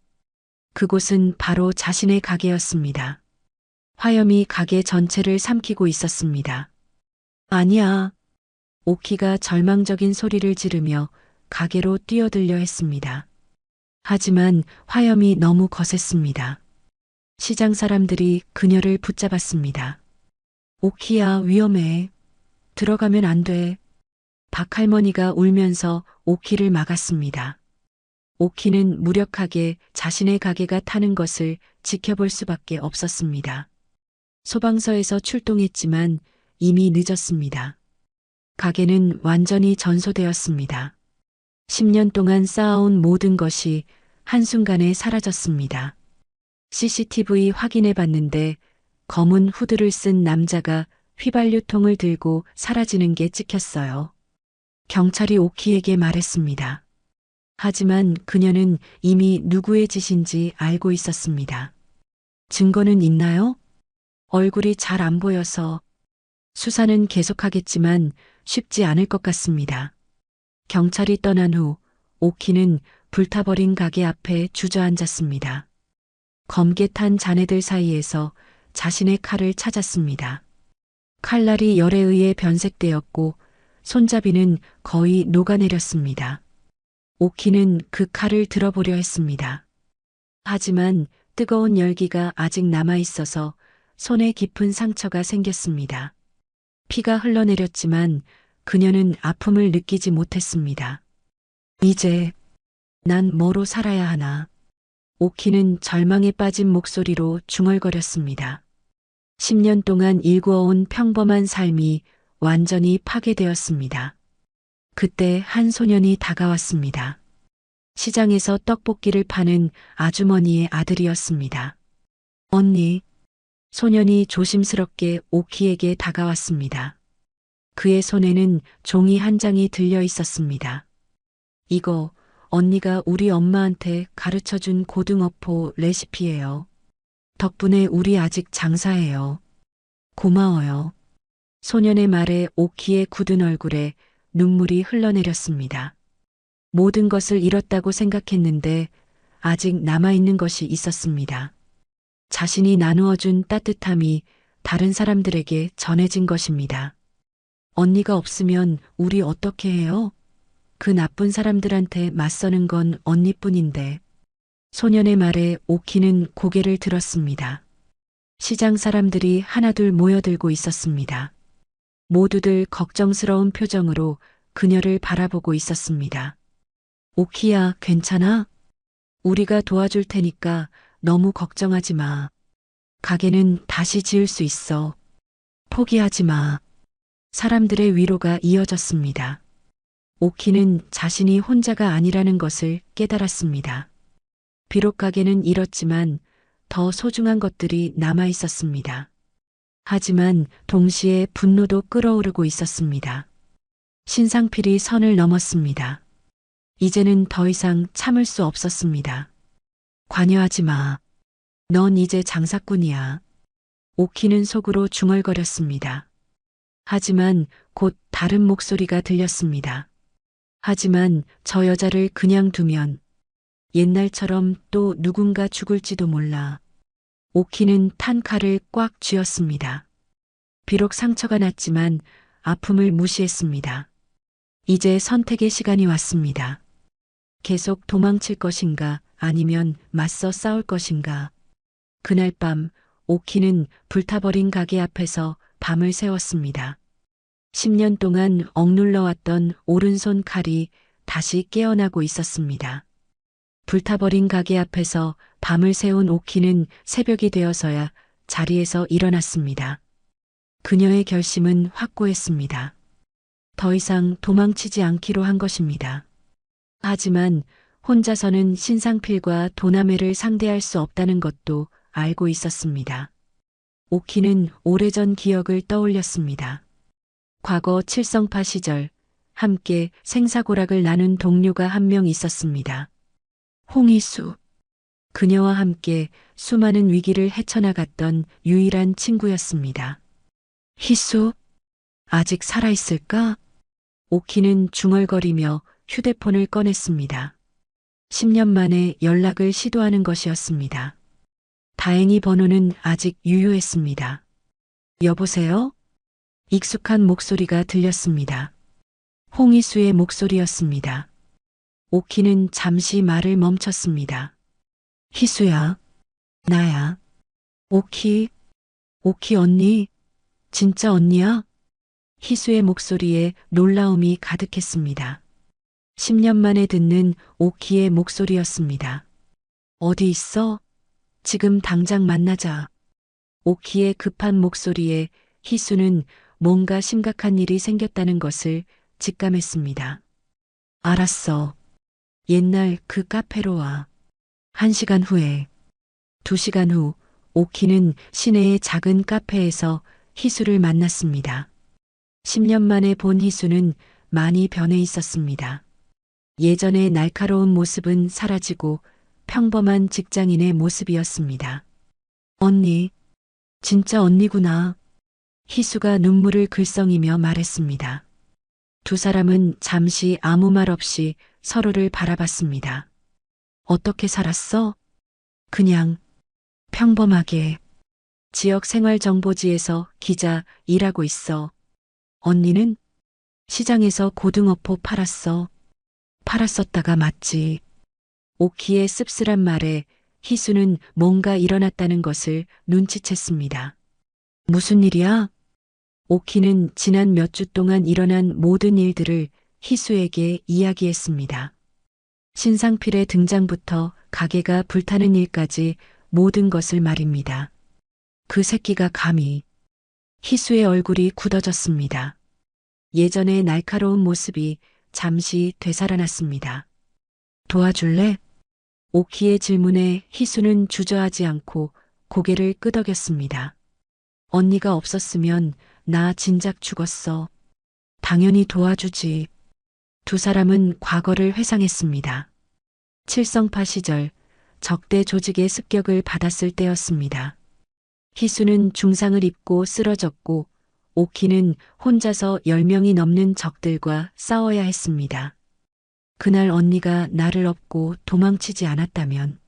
그곳은 바로 자신의 가게였습니다. 화염이 가게 전체를 삼키고 있었습니다. 아니야. 오키가 절망적인 소리를 지르며 가게로 뛰어들려 했습니다. 하지만 화염이 너무 거셌습니다. 시장 사람들이 그녀를 붙잡았습니다. 오키야, 위험해. 들어가면 안 돼. 박할머니가 울면서 오키를 막았습니다. 오키는 무력하게 자신의 가게가 타는 것을 지켜볼 수밖에 없었습니다. 소방서에서 출동했지만 이미 늦었습니다. 가게는 완전히 전소되었습니다. 10년 동안 쌓아온 모든 것이 한순간에 사라졌습니다. CCTV 확인해 봤는데 검은 후드를 쓴 남자가 휘발유통을 들고 사라지는 게 찍혔어요. 경찰이 오키에게 말했습니다. 하지만 그녀는 이미 누구의 짓인지 알고 있었습니다. 증거는 있나요? 얼굴이 잘 안 보여서 수사는 계속하겠지만 쉽지 않을 것 같습니다. 경찰이 떠난 후 오키는 불타버린 가게 앞에 주저앉았습니다. 검게 탄 잔해들 사이에서 자신의 칼을 찾았습니다. 칼날이 열에 의해 변색되었고 손잡이는 거의 녹아내렸습니다. 오키는 그 칼을 들어보려 했습니다. 하지만 뜨거운 열기가 아직 남아 있어서 손에 깊은 상처가 생겼습니다. 피가 흘러내렸지만 그녀는 아픔을 느끼지 못했습니다. 이제 난 뭐로 살아야 하나. 오키는 절망에 빠진 목소리로 중얼거렸습니다. 10년 동안 일구어온 평범한 삶이 완전히 파괴되었습니다. 그때 한 소년이 다가왔습니다. 시장에서 떡볶이를 파는 아주머니의 아들이었습니다. 언니, 소년이 조심스럽게 오키에게 다가왔습니다. 그의 손에는 종이 한 장이 들려 있었습니다. 이거 언니가 우리 엄마한테 가르쳐준 고등어포 레시피예요. 덕분에 우리 아직 장사해요. 고마워요. 소년의 말에 오키의 굳은 얼굴에 눈물이 흘러내렸습니다. 모든 것을 잃었다고 생각했는데 아직 남아있는 것이 있었습니다. 자신이 나누어준 따뜻함이 다른 사람들에게 전해진 것입니다. 언니가 없으면 우리 어떻게 해요? 그 나쁜 사람들한테 맞서는 건 언니뿐인데. 소년의 말에 오키는 고개를 들었습니다. 시장 사람들이 하나둘 모여들고 있었습니다. 모두들 걱정스러운 표정으로 그녀를 바라보고 있었습니다. 오키야, 괜찮아? 우리가 도와줄 테니까 너무 걱정하지 마. 가게는 다시 지을 수 있어. 포기하지 마. 사람들의 위로가 이어졌습니다. 오키는 자신이 혼자가 아니라는 것을 깨달았습니다. 비록 가게는 잃었지만 더 소중한 것들이 남아 있었습니다. 하지만 동시에 분노도 끓어오르고 있었습니다. 신상필이 선을 넘었습니다. 이제는 더 이상 참을 수 없었습니다. 관여하지 마. 넌 이제 장사꾼이야. 오키는 속으로 중얼거렸습니다. 하지만 곧 다른 목소리가 들렸습니다. 하지만 저 여자를 그냥 두면 옛날처럼 또 누군가 죽을지도 몰라. 오키는 탄 칼을 꽉 쥐었습니다. 비록 상처가 났지만 아픔을 무시했습니다. 이제 선택의 시간이 왔습니다. 계속 도망칠 것인가 아니면 맞서 싸울 것인가. 그날 밤 오키는 불타버린 가게 앞에서 밤을 새웠습니다. 10년 동안 억눌러왔던 오른손 칼이 다시 깨어나고 있었습니다. 불타버린 가게 앞에서 밤을 새운 오키는 새벽이 되어서야 자리에서 일어났습니다. 그녀의 결심은 확고했습니다. 더 이상 도망치지 않기로 한 것입니다. 하지만 혼자서는 신상필과 도나메를 상대할 수 없다는 것도 알고 있었습니다. 오키는 오래전 기억을 떠올렸습니다. 과거 칠성파 시절 함께 생사고락을 나눈 동료가 한 명 있었습니다. 홍희수. 그녀와 함께 수많은 위기를 헤쳐나갔던 유일한 친구였습니다. 희수, 아직 살아있을까? 오키는 중얼거리며 휴대폰을 꺼냈습니다. 10년 만에 연락을 시도하는 것이었습니다. 다행히 번호는 아직 유효했습니다. 여보세요? 익숙한 목소리가 들렸습니다. 홍희수의 목소리였습니다. 오키는 잠시 말을 멈췄습니다. 희수야, 나야. 오키 언니, 진짜 언니야? 희수의 목소리에 놀라움이 가득했습니다. 10년 만에 듣는 오키의 목소리였습니다. 어디 있어? 지금 당장 만나자. 오키의 급한 목소리에 희수는 뭔가 심각한 일이 생겼다는 것을 직감했습니다. 알았어. 옛날 그 카페로 와. 1시간 후에. 2시간 후 오키는 시내의 작은 카페에서 희수를 만났습니다. 10년 만에 본 희수는 많이 변해 있었습니다. 예전의 날카로운 모습은 사라지고 평범한 직장인의 모습이었습니다. 언니, 진짜 언니구나. 희수가 눈물을 글썽이며 말했습니다. 두 사람은 잠시 아무 말 없이 서로를 바라봤습니다. 어떻게 살았어? 그냥 평범하게. 지역 생활정보지에서 기자 일하고 있어. 언니는 시장에서 고등어포 팔았어. 팔았었다가 맞지. 오키의 씁쓸한 말에 희수는 뭔가 일어났다는 것을 눈치챘습니다. 무슨 일이야? 오키는 지난 몇 주 동안 일어난 모든 일들을 희수에게 이야기했습니다. 신상필의 등장부터 가게가 불타는 일까지 모든 것을 말입니다. 그 새끼가 감히. 희수의 얼굴이 굳어졌습니다. 예전의 날카로운 모습이 잠시 되살아났습니다. 도와줄래? 오키의 질문에 희수는 주저하지 않고 고개를 끄덕였습니다. 언니가 없었으면 나 진작 죽었어. 당연히 도와주지. 두 사람은 과거를 회상했습니다. 칠성파 시절 적대 조직의 습격을 받았을 때였습니다. 희수는 중상을 입고 쓰러졌고 오키는 혼자서 10명이 넘는 적들과 싸워야 했습니다. 그날 언니가 나를 업고 도망치지 않았다면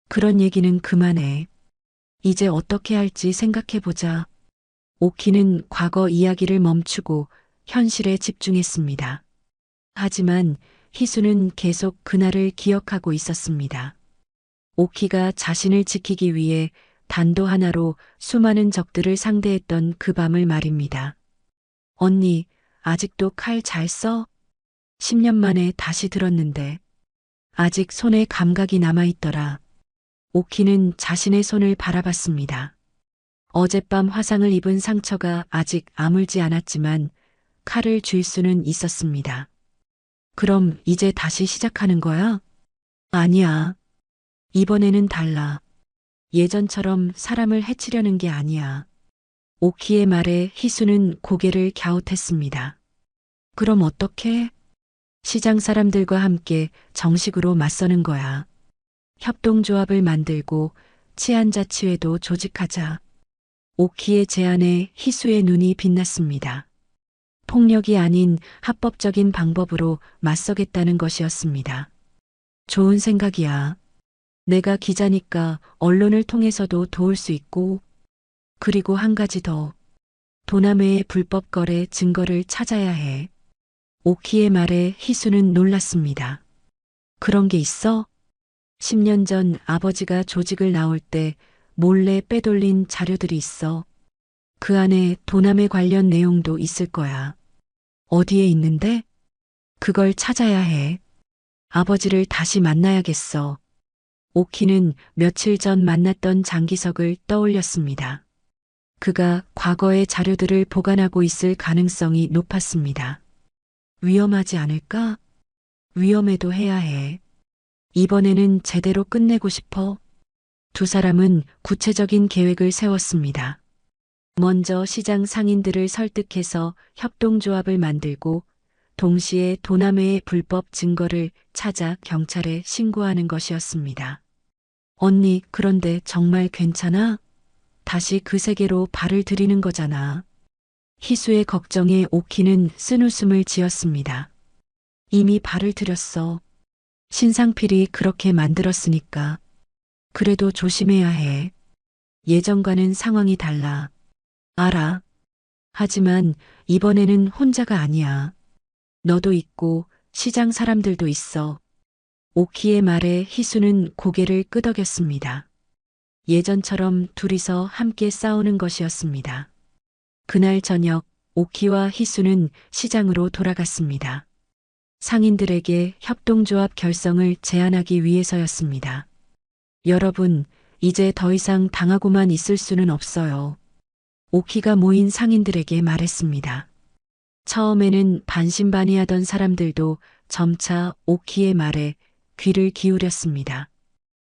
그런 얘기는 그만해. 이제 어떻게 할지 생각해보자. 오키는 과거 이야기를 멈추고 현실에 집중했습니다. 하지만 희수는 계속 그날을 기억하고 있었습니다. 오키가 자신을 지키기 위해 단도 하나로 수많은 적들을 상대했던 그 밤을 말입니다. 언니, 아직도 칼 잘 써? 10년 만에 다시 들었는데 아직 손에 감각이 남아있더라. 오키는 자신의 손을 바라봤습니다. 어젯밤 화상을 입은 상처가 아직 아물지 않았지만 칼을 쥘 수는 있었습니다. 그럼 이제 다시 시작하는 거야? 아니야. 이번에는 달라. 예전처럼 사람을 해치려는 게 아니야. 오키의 말에 희수는 고개를 갸웃했습니다. 그럼 어떻게? 시장 사람들과 함께 정식으로 맞서는 거야. 협동조합을 만들고 치안자치회도 조직하자. 오키의 제안에 희수의 눈이 빛났습니다. 폭력이 아닌 합법적인 방법으로 맞서겠다는 것이었습니다. 좋은 생각이야. 내가 기자니까 언론을 통해서도 도울 수 있고, 그리고 한 가지 더. 도남회의 불법 거래 증거를 찾아야 해. 오키의 말에 희수는 놀랐습니다. 그런 게 있어? 10년 전 아버지가 조직을 나올 때 몰래 빼돌린 자료들이 있어. 그 안에 도남회 관련 내용도 있을 거야. 어디에 있는데? 그걸 찾아야 해. 아버지를 다시 만나야겠어. 오키는 며칠 전 만났던 장기석을 떠올렸습니다. 그가 과거의 자료들을 보관하고 있을 가능성이 높았습니다. 위험하지 않을까? 위험해도 해야 해. 이번에는 제대로 끝내고 싶어. 두 사람은 구체적인 계획을 세웠습니다. 먼저 시장 상인들을 설득해서 협동조합을 만들고 동시에 도남회의 불법 증거를 찾아 경찰에 신고하는 것이었습니다. 언니, 그런데 정말 괜찮아? 다시 그 세계로 발을 들이는 거잖아. 희수의 걱정에 오키는 쓴웃음을 지었습니다. 이미 발을 들였어. 신상필이 그렇게 만들었으니까. 그래도 조심해야 해. 예전과는 상황이 달라. 알아. 하지만 이번에는 혼자가 아니야. 너도 있고 시장 사람들도 있어. 오키의 말에 희수는 고개를 끄덕였습니다. 예전처럼 둘이서 함께 싸우는 것이었습니다. 그날 저녁 오키와 희수는 시장으로 돌아갔습니다. 상인들에게 협동조합 결성을 제안하기 위해서였습니다. 여러분, 이제 더 이상 당하고만 있을 수는 없어요. 오키가 모인 상인들에게 말했습니다. 처음에는 반신반의하던 사람들도 점차 오키의 말에 귀를 기울였습니다.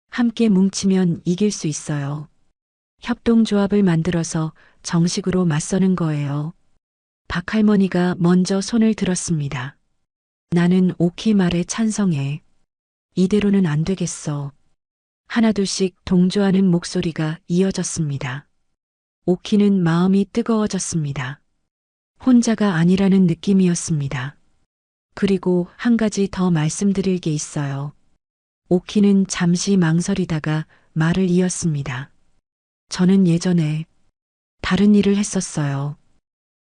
함께 뭉치면 이길 수 있어요. 협동조합을 만들어서 정식으로 맞서는 거예요. 박할머니가 먼저 손을 들었습니다. 나는 오키 말에 찬성해. 이대로는 안 되겠어. 하나둘씩 동조하는 목소리가 이어졌습니다. 오키는 마음이 뜨거워졌습니다. 혼자가 아니라는 느낌이었습니다. 그리고 한 가지 더 말씀드릴 게 있어요. 오키는 잠시 망설이다가 말을 이었습니다. 저는 예전에 다른 일을 했었어요.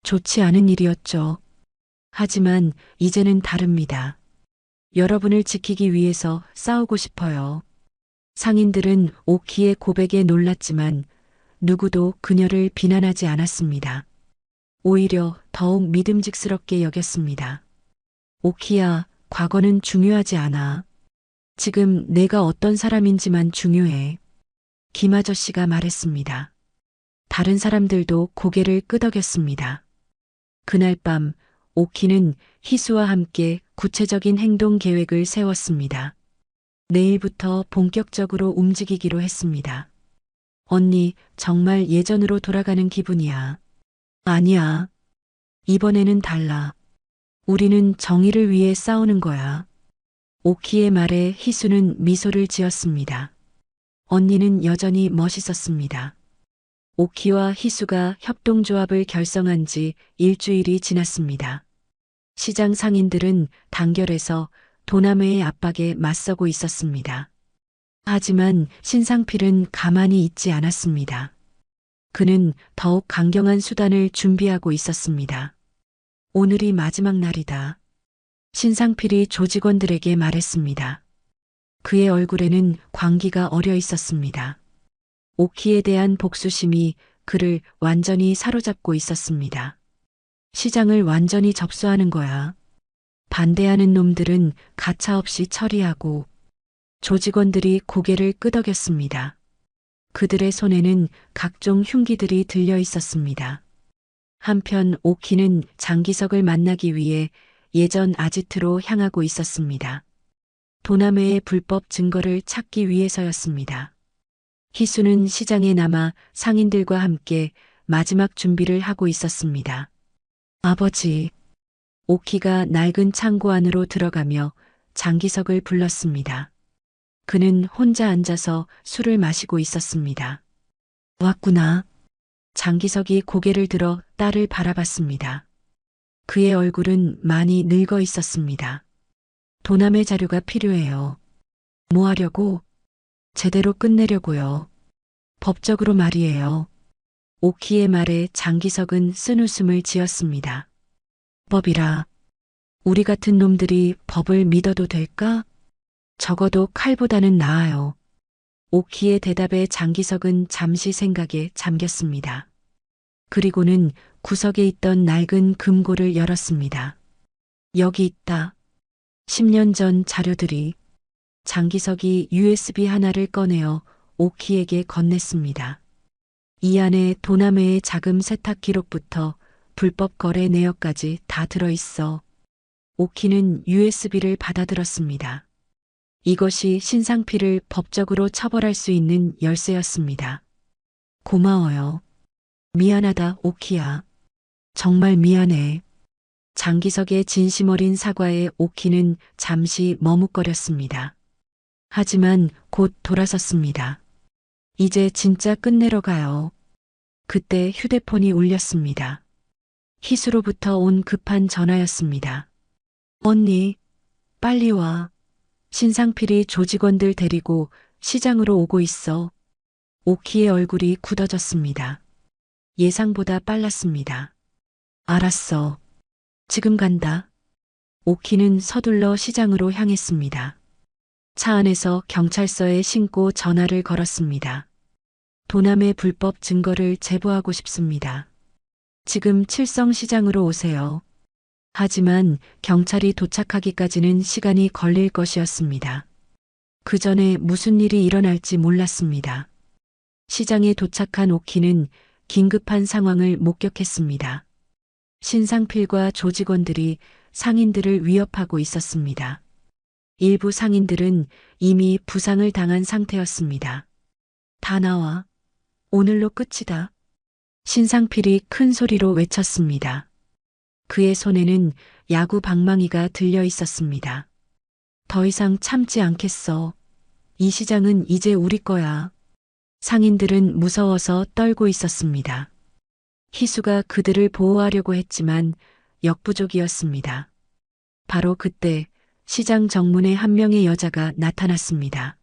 좋지 않은 일이었죠. 하지만 이제는 다릅니다. 여러분을 지키기 위해서 싸우고 싶어요. 상인들은 오키의 고백에 놀랐지만 누구도 그녀를 비난하지 않았습니다. 오히려 더욱 믿음직스럽게 여겼습니다. 오키야, 과거는 중요하지 않아. 지금 내가 어떤 사람인지만 중요해. 김 아저씨가 말했습니다. 다른 사람들도 고개를 끄덕였습니다. 그날 밤 오키는 희수와 함께 구체적인 행동 계획을 세웠습니다. 내일부터 본격적으로 움직이기로 했습니다. 언니, 정말 예전으로 돌아가는 기분이야. 아니야. 이번에는 달라. 우리는 정의를 위해 싸우는 거야. 오키의 말에 희수는 미소를 지었습니다. 언니는 여전히 멋있었습니다. 오키와 희수가 협동조합을 결성한 지 일주일이 지났습니다. 시장 상인들은 단결해서 도남회의 압박에 맞서고 있었습니다. 하지만 신상필은 가만히 있지 않았습니다. 그는 더욱 강경한 수단을 준비하고 있었습니다. 오늘이 마지막 날이다. 신상필이 조직원들에게 말했습니다. 그의 얼굴에는 광기가 어려 있었습니다. 오키에 대한 복수심이 그를 완전히 사로잡고 있었습니다. 시장을 완전히 접수하는 거야. 반대하는 놈들은 가차없이 처리하고 조직원들이 고개를 끄덕였습니다. 그들의 손에는 각종 흉기들이 들려 있었습니다. 한편 오키는 장기석을 만나기 위해 예전 아지트로 향하고 있었습니다. 도남회의 불법 증거를 찾기 위해서였습니다. 희수는 시장에 남아 상인들과 함께 마지막 준비를 하고 있었습니다. 아버지, 오키가 낡은 창고 안으로 들어가며 장기석을 불렀습니다. 그는 혼자 앉아서 술을 마시고 있었습니다. 왔구나. 장기석이 고개를 들어 딸을 바라봤습니다. 그의 얼굴은 많이 늙어 있었습니다. 도남의 자료가 필요해요. 뭐 하려고? 제대로 끝내려고요. 법적으로 말이에요. 오키의 말에 장기석은 쓴웃음을 지었습니다. 법이라. 우리 같은 놈들이 법을 믿어도 될까? 적어도 칼보다는 나아요. 오키의 대답에 장기석은 잠시 생각에 잠겼습니다. 그리고는 구석에 있던 낡은 금고를 열었습니다. 여기 있다. 10년 전 자료들이. 장기석이 USB 하나를 꺼내어 오키에게 건넸습니다. 이 안에 도남회의 자금 세탁 기록부터 불법 거래 내역까지 다 들어있어. 오키는 USB를 받아들었습니다. 이것이 신상필을 법적으로 처벌할 수 있는 열쇠였습니다. 고마워요. 미안하다, 오키야. 정말 미안해. 장기석의 진심 어린 사과에 오키는 잠시 머뭇거렸습니다. 하지만 곧 돌아섰습니다. 이제 진짜 끝내러 가요. 그때 휴대폰이 울렸습니다. 희수로부터 온 급한 전화였습니다. 언니, 빨리 와. 신상필이 조직원들 데리고 시장으로 오고 있어. 오키의 얼굴이 굳어졌습니다. 예상보다 빨랐습니다. 알았어. 지금 간다. 오키는 서둘러 시장으로 향했습니다. 차 안에서 경찰서에 신고 전화를 걸었습니다. 도남의 불법 증거를 제보하고 싶습니다. 지금 칠성시장으로 오세요. 하지만 경찰이 도착하기까지는 시간이 걸릴 것이었습니다. 그 전에 무슨 일이 일어날지 몰랐습니다. 시장에 도착한 오키는 긴급한 상황을 목격했습니다. 신상필과 조직원들이 상인들을 위협하고 있었습니다. 일부 상인들은 이미 부상을 당한 상태였습니다. 다 나와. 오늘로 끝이다. 신상필이 큰 소리로 외쳤습니다. 그의 손에는 야구 방망이가 들려 있었습니다. 더 이상 참지 않겠어. 이 시장은 이제 우리 거야. 상인들은 무서워서 떨고 있었습니다. 희수가 그들을 보호하려고 했지만 역부족이었습니다. 바로 그때 시장 정문에 한 명의 여자가 나타났습니다.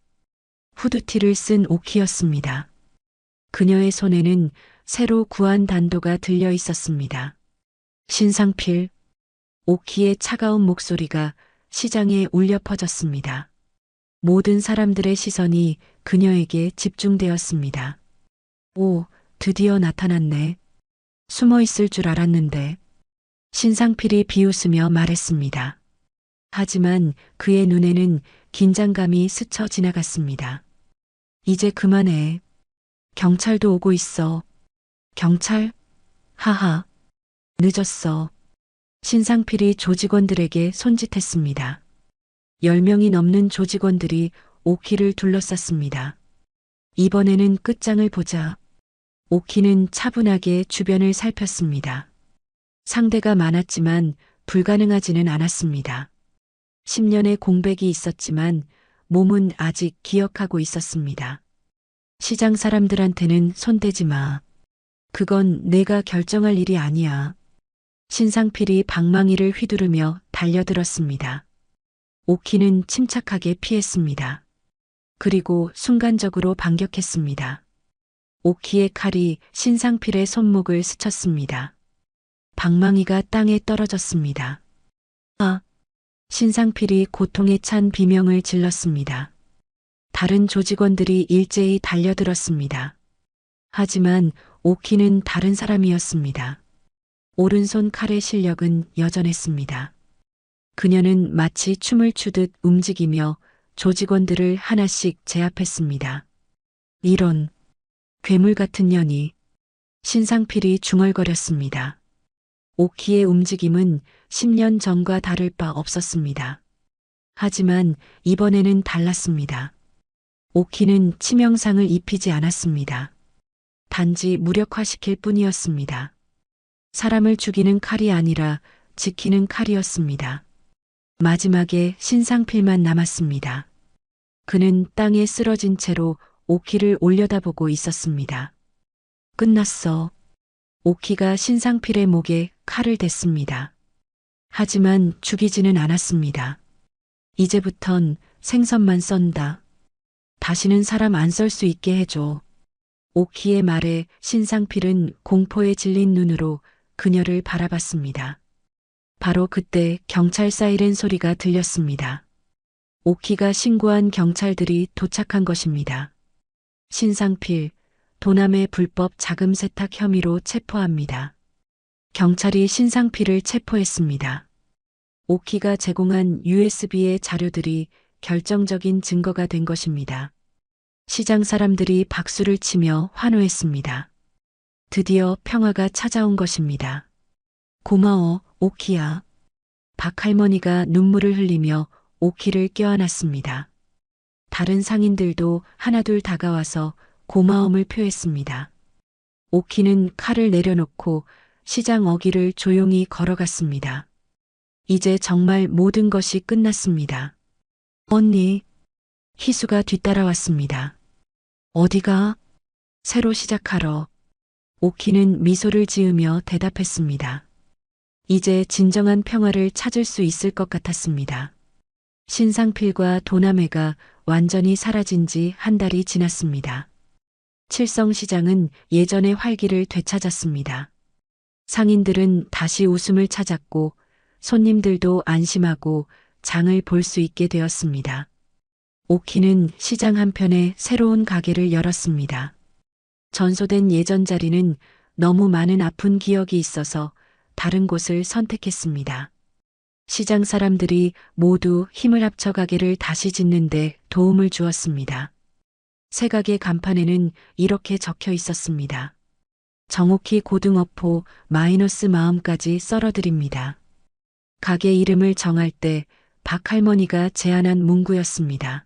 후드티를 쓴 오키였습니다. 그녀의 손에는 새로 구한 단도가 들려 있었습니다. 신상필, 오키의 차가운 목소리가 시장에 울려 퍼졌습니다. 모든 사람들의 시선이 그녀에게 집중되었습니다. 오, 드디어 나타났네. 숨어 있을 줄 알았는데. 신상필이 비웃으며 말했습니다. 하지만 그의 눈에는 긴장감이 스쳐 지나갔습니다. 이제 그만해. 경찰도 오고 있어. 경찰? 하하. 늦었어. 신상필이 조직원들에게 손짓했습니다. 10명이 넘는 조직원들이 오키를 둘러쌌습니다. 이번에는 끝장을 보자. 오키는 차분하게 주변을 살폈습니다. 상대가 많았지만 불가능하지는 않았습니다. 10년의 공백이 있었지만 몸은 아직 기억하고 있었습니다. 시장 사람들한테는 손대지 마. 그건 내가 결정할 일이 아니야. 신상필이 방망이를 휘두르며 달려들었습니다. 오키는 침착하게 피했습니다. 그리고 순간적으로 반격했습니다. 오키의 칼이 신상필의 손목을 스쳤습니다. 방망이가 땅에 떨어졌습니다. 아! 신상필이 고통에 찬 비명을 질렀습니다. 다른 조직원들이 일제히 달려들었습니다. 하지만 오키는 다른 사람이었습니다. 오른손 칼의 실력은 여전했습니다. 그녀는 마치 춤을 추듯 움직이며 조직원들을 하나씩 제압했습니다. 이런 괴물 같은 년이. 신상필이 중얼거렸습니다. 오키의 움직임은 10년 전과 다를 바 없었습니다. 하지만 이번에는 달랐습니다. 오키는 치명상을 입히지 않았습니다. 단지 무력화시킬 뿐이었습니다. 사람을 죽이는 칼이 아니라 지키는 칼이었습니다. 마지막에 신상필만 남았습니다. 그는 땅에 쓰러진 채로 오키를 올려다보고 있었습니다. 끝났어. 오키가 신상필의 목에 칼을 댔습니다. 하지만 죽이지는 않았습니다. 이제부턴 생선만 썬다. 다시는 사람 안 썰 수 있게 해줘. 오키의 말에 신상필은 공포에 질린 눈으로 그녀를 바라봤습니다. 바로 그때 경찰 사이렌 소리가 들렸습니다. 오키가 신고한 경찰들이 도착한 것입니다. 신상필, 도남의 불법 자금 세탁 혐의로 체포합니다. 경찰이 신상필을 체포했습니다. 오키가 제공한 USB의 자료들이 결정적인 증거가 된 것입니다. 시장 사람들이 박수를 치며 환호했습니다. 드디어 평화가 찾아온 것입니다. 고마워, 오키야. 박 할머니가 눈물을 흘리며 오키를 껴안았습니다. 다른 상인들도 하나둘 다가와서 고마움을 표했습니다. 오키는 칼을 내려놓고 시장 어귀를 조용히 걸어갔습니다. 이제 정말 모든 것이 끝났습니다. 언니, 희수가 뒤따라왔습니다. 어디가? 새로 시작하러. 오키는 미소를 지으며 대답했습니다. 이제 진정한 평화를 찾을 수 있을 것 같았습니다. 신상필과 도남회가 완전히 사라진 지 한 달이 지났습니다. 칠성시장은 예전의 활기를 되찾았습니다. 상인들은 다시 웃음을 찾았고 손님들도 안심하고 장을 볼 수 있게 되었습니다. 오키는 시장 한편에 새로운 가게를 열었습니다. 전소된 예전 자리는 너무 많은 아픈 기억이 있어서 다른 곳을 선택했습니다. 시장 사람들이 모두 힘을 합쳐 가게를 다시 짓는데 도움을 주었습니다. 새 가게 간판에는 이렇게 적혀 있었습니다. 정옥희 고등어포 마이너스 마음까지 썰어드립니다. 가게 이름을 정할 때 박 할머니가 제안한 문구였습니다.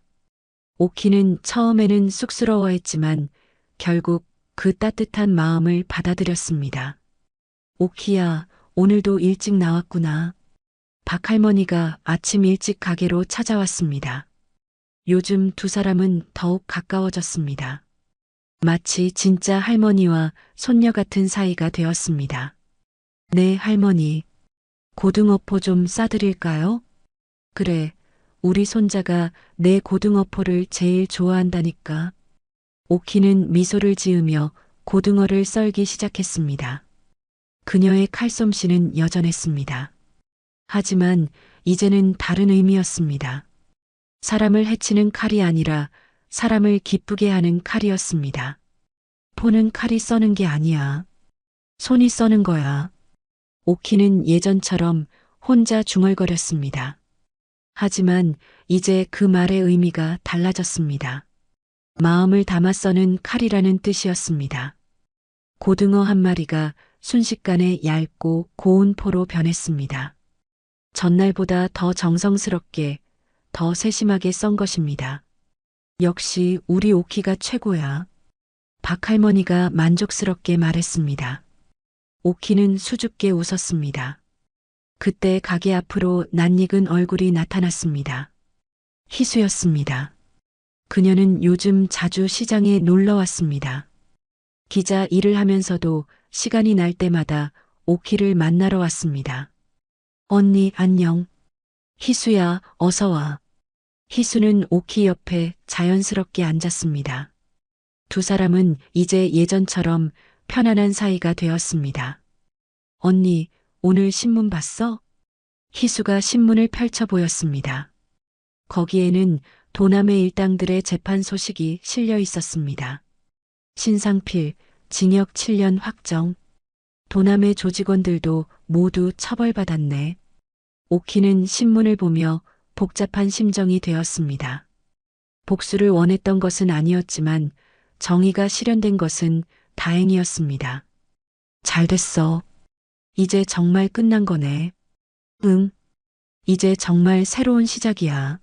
오키는 처음에는 쑥스러워했지만 결국 그 따뜻한 마음을 받아들였습니다. 오키야, 오늘도 일찍 나왔구나. 박할머니가 아침 일찍 가게로 찾아왔습니다. 요즘 두 사람은 더욱 가까워졌습니다. 마치 진짜 할머니와 손녀 같은 사이가 되었습니다. 네, 할머니. 고등어포 좀 싸드릴까요? 그래, 우리 손자가 내 고등어포를 제일 좋아한다니까. 오키는 미소를 지으며 고등어를 썰기 시작했습니다. 그녀의 칼솜씨는 여전했습니다. 하지만 이제는 다른 의미였습니다. 사람을 해치는 칼이 아니라 사람을 기쁘게 하는 칼이었습니다. 포는 칼이 써는 게 아니야. 손이 써는 거야. 오키는 예전처럼 혼자 중얼거렸습니다. 하지만 이제 그 말의 의미가 달라졌습니다. 마음을 담아 써는 칼이라는 뜻이었습니다. 고등어 한 마리가 순식간에 얇고 고운 포로 변했습니다. 전날보다 더 정성스럽게, 더 세심하게 썬 것입니다. 역시 우리 오키가 최고야. 박할머니가 만족스럽게 말했습니다. 오키는 수줍게 웃었습니다. 그때 가게 앞으로 낯익은 얼굴이 나타났습니다. 희수였습니다. 그녀는 요즘 자주 시장에 놀러 왔습니다. 기자 일을 하면서도 시간이 날 때마다 오키를 만나러 왔습니다. 언니, 안녕. 희수야, 어서 와. 희수는 오키 옆에 자연스럽게 앉았습니다. 두 사람은 이제 예전처럼 편안한 사이가 되었습니다. 언니, 오늘 신문 봤어? 희수가 신문을 펼쳐 보였습니다. 거기에는 도남의 일당들의 재판 소식이 실려 있었습니다. 신상필, 징역 7년 확정. 도남의 조직원들도 모두 처벌받았네. 오키는 신문을 보며 복잡한 심정이 되었습니다. 복수를 원했던 것은 아니었지만 정의가 실현된 것은 다행이었습니다. 잘 됐어. 이제 정말 끝난 거네. 응. 이제 정말 새로운 시작이야.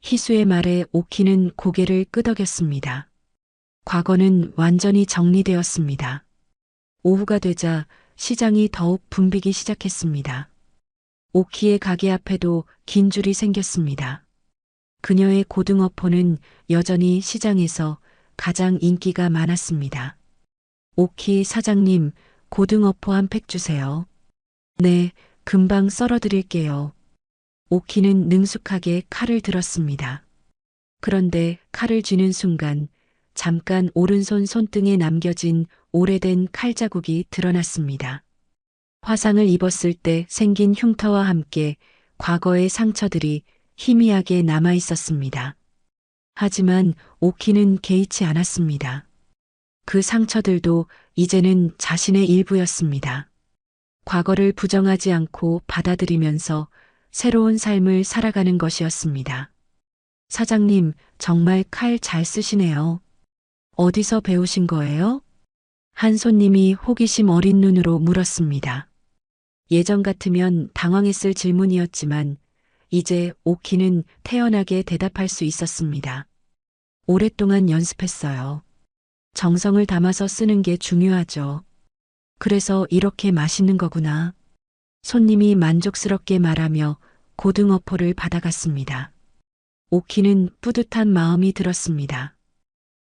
희수의 말에 오키는 고개를 끄덕였습니다. 과거는 완전히 정리되었습니다. 오후가 되자 시장이 더욱 붐비기 시작했습니다. 오키의 가게 앞에도 긴 줄이 생겼습니다. 그녀의 고등어포는 여전히 시장에서 가장 인기가 많았습니다. 오키 사장님, 고등어포 한 팩 주세요. 네, 금방 썰어드릴게요. 오키는 능숙하게 칼을 들었습니다. 그런데 칼을 쥐는 순간 잠깐 오른손 손등에 남겨진 오래된 칼자국이 드러났습니다. 화상을 입었을 때 생긴 흉터와 함께 과거의 상처들이 희미하게 남아 있었습니다. 하지만 오키는 개의치 않았습니다. 그 상처들도 이제는 자신의 일부였습니다. 과거를 부정하지 않고 받아들이면서 새로운 삶을 살아가는 것이었습니다. 사장님, 정말 칼 잘 쓰시네요. 어디서 배우신 거예요? 한 손님이 호기심 어린 눈으로 물었습니다. 예전 같으면 당황했을 질문이었지만 이제 오키는 태연하게 대답할 수 있었습니다. 오랫동안 연습했어요. 정성을 담아서 쓰는 게 중요하죠. 그래서 이렇게 맛있는 거구나. 손님이 만족스럽게 말하며 고등어포를 받아갔습니다. 오키는 뿌듯한 마음이 들었습니다.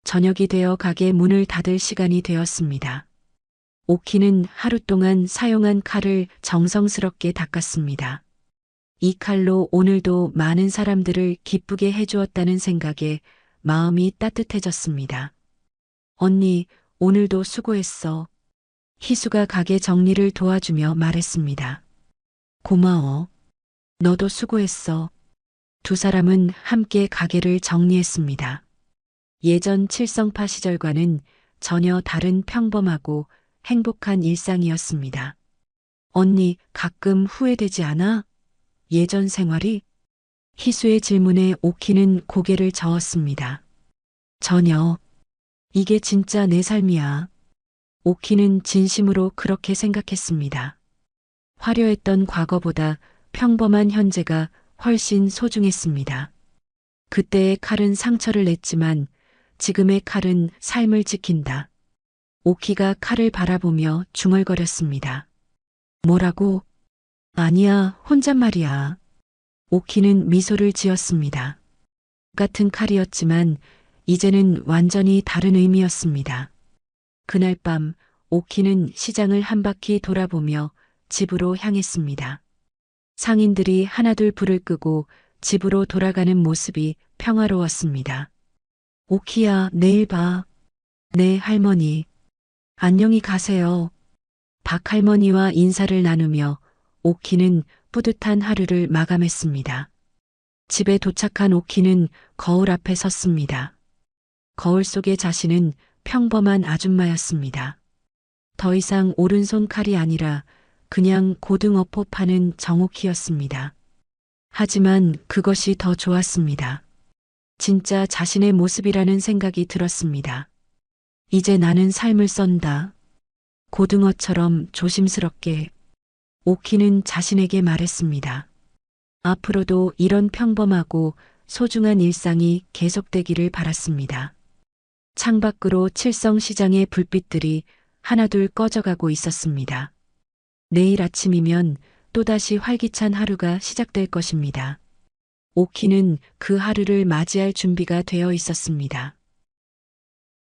저녁이 되어 가게 문을 닫을 시간이 되었습니다. 오키는 하루 동안 사용한 칼을 정성스럽게 닦았습니다. 이 칼로 오늘도 많은 사람들을 기쁘게 해주었다는 생각에 마음이 따뜻해졌습니다. 언니, 오늘도 수고했어. 희수가 가게 정리를 도와주며 말했습니다. 고마워. 너도 수고했어. 두 사람은 함께 가게를 정리했습니다. 예전 칠성파 시절과는 전혀 다른 평범하고 행복한 일상이었습니다. 언니, 가끔 후회되지 않아? 예전 생활이? 희수의 질문에 오키는 고개를 저었습니다. 전혀. 이게 진짜 내 삶이야. 오키는 진심으로 그렇게 생각했습니다. 화려했던 과거보다 평범한 현재가 훨씬 소중했습니다. 그때의 칼은 상처를 냈지만 지금의 칼은 삶을 지킨다. 오키가 칼을 바라보며 중얼거렸습니다. 뭐라고? 아니야, 혼잣말이야. 오키는 미소를 지었습니다. 같은 칼이었지만 이제는 완전히 다른 의미였습니다. 그날 밤 오키는 시장을 한 바퀴 돌아보며 집으로 향했습니다. 상인들이 하나둘 불을 끄고 집으로 돌아가는 모습이 평화로웠습니다. 오키야, 내일 봐. 네, 할머니. 안녕히 가세요. 박 할머니와 인사를 나누며 오키는 뿌듯한 하루를 마감했습니다. 집에 도착한 오키는 거울 앞에 섰습니다. 거울 속의 자신은 평범한 아줌마였습니다. 더 이상 오른손 칼이 아니라 그냥 고등어포 파는 정오키였습니다. 하지만 그것이 더 좋았습니다. 진짜 자신의 모습이라는 생각이 들었습니다. 이제 나는 삶을 썬다. 고등어처럼 조심스럽게 오키는 자신에게 말했습니다. 앞으로도 이런 평범하고 소중한 일상이 계속되기를 바랐습니다. 창밖으로 칠성시장의 불빛들이 하나둘 꺼져가고 있었습니다. 내일 아침이면 또다시 활기찬 하루가 시작될 것입니다. 오키는 그 하루를 맞이할 준비가 되어 있었습니다.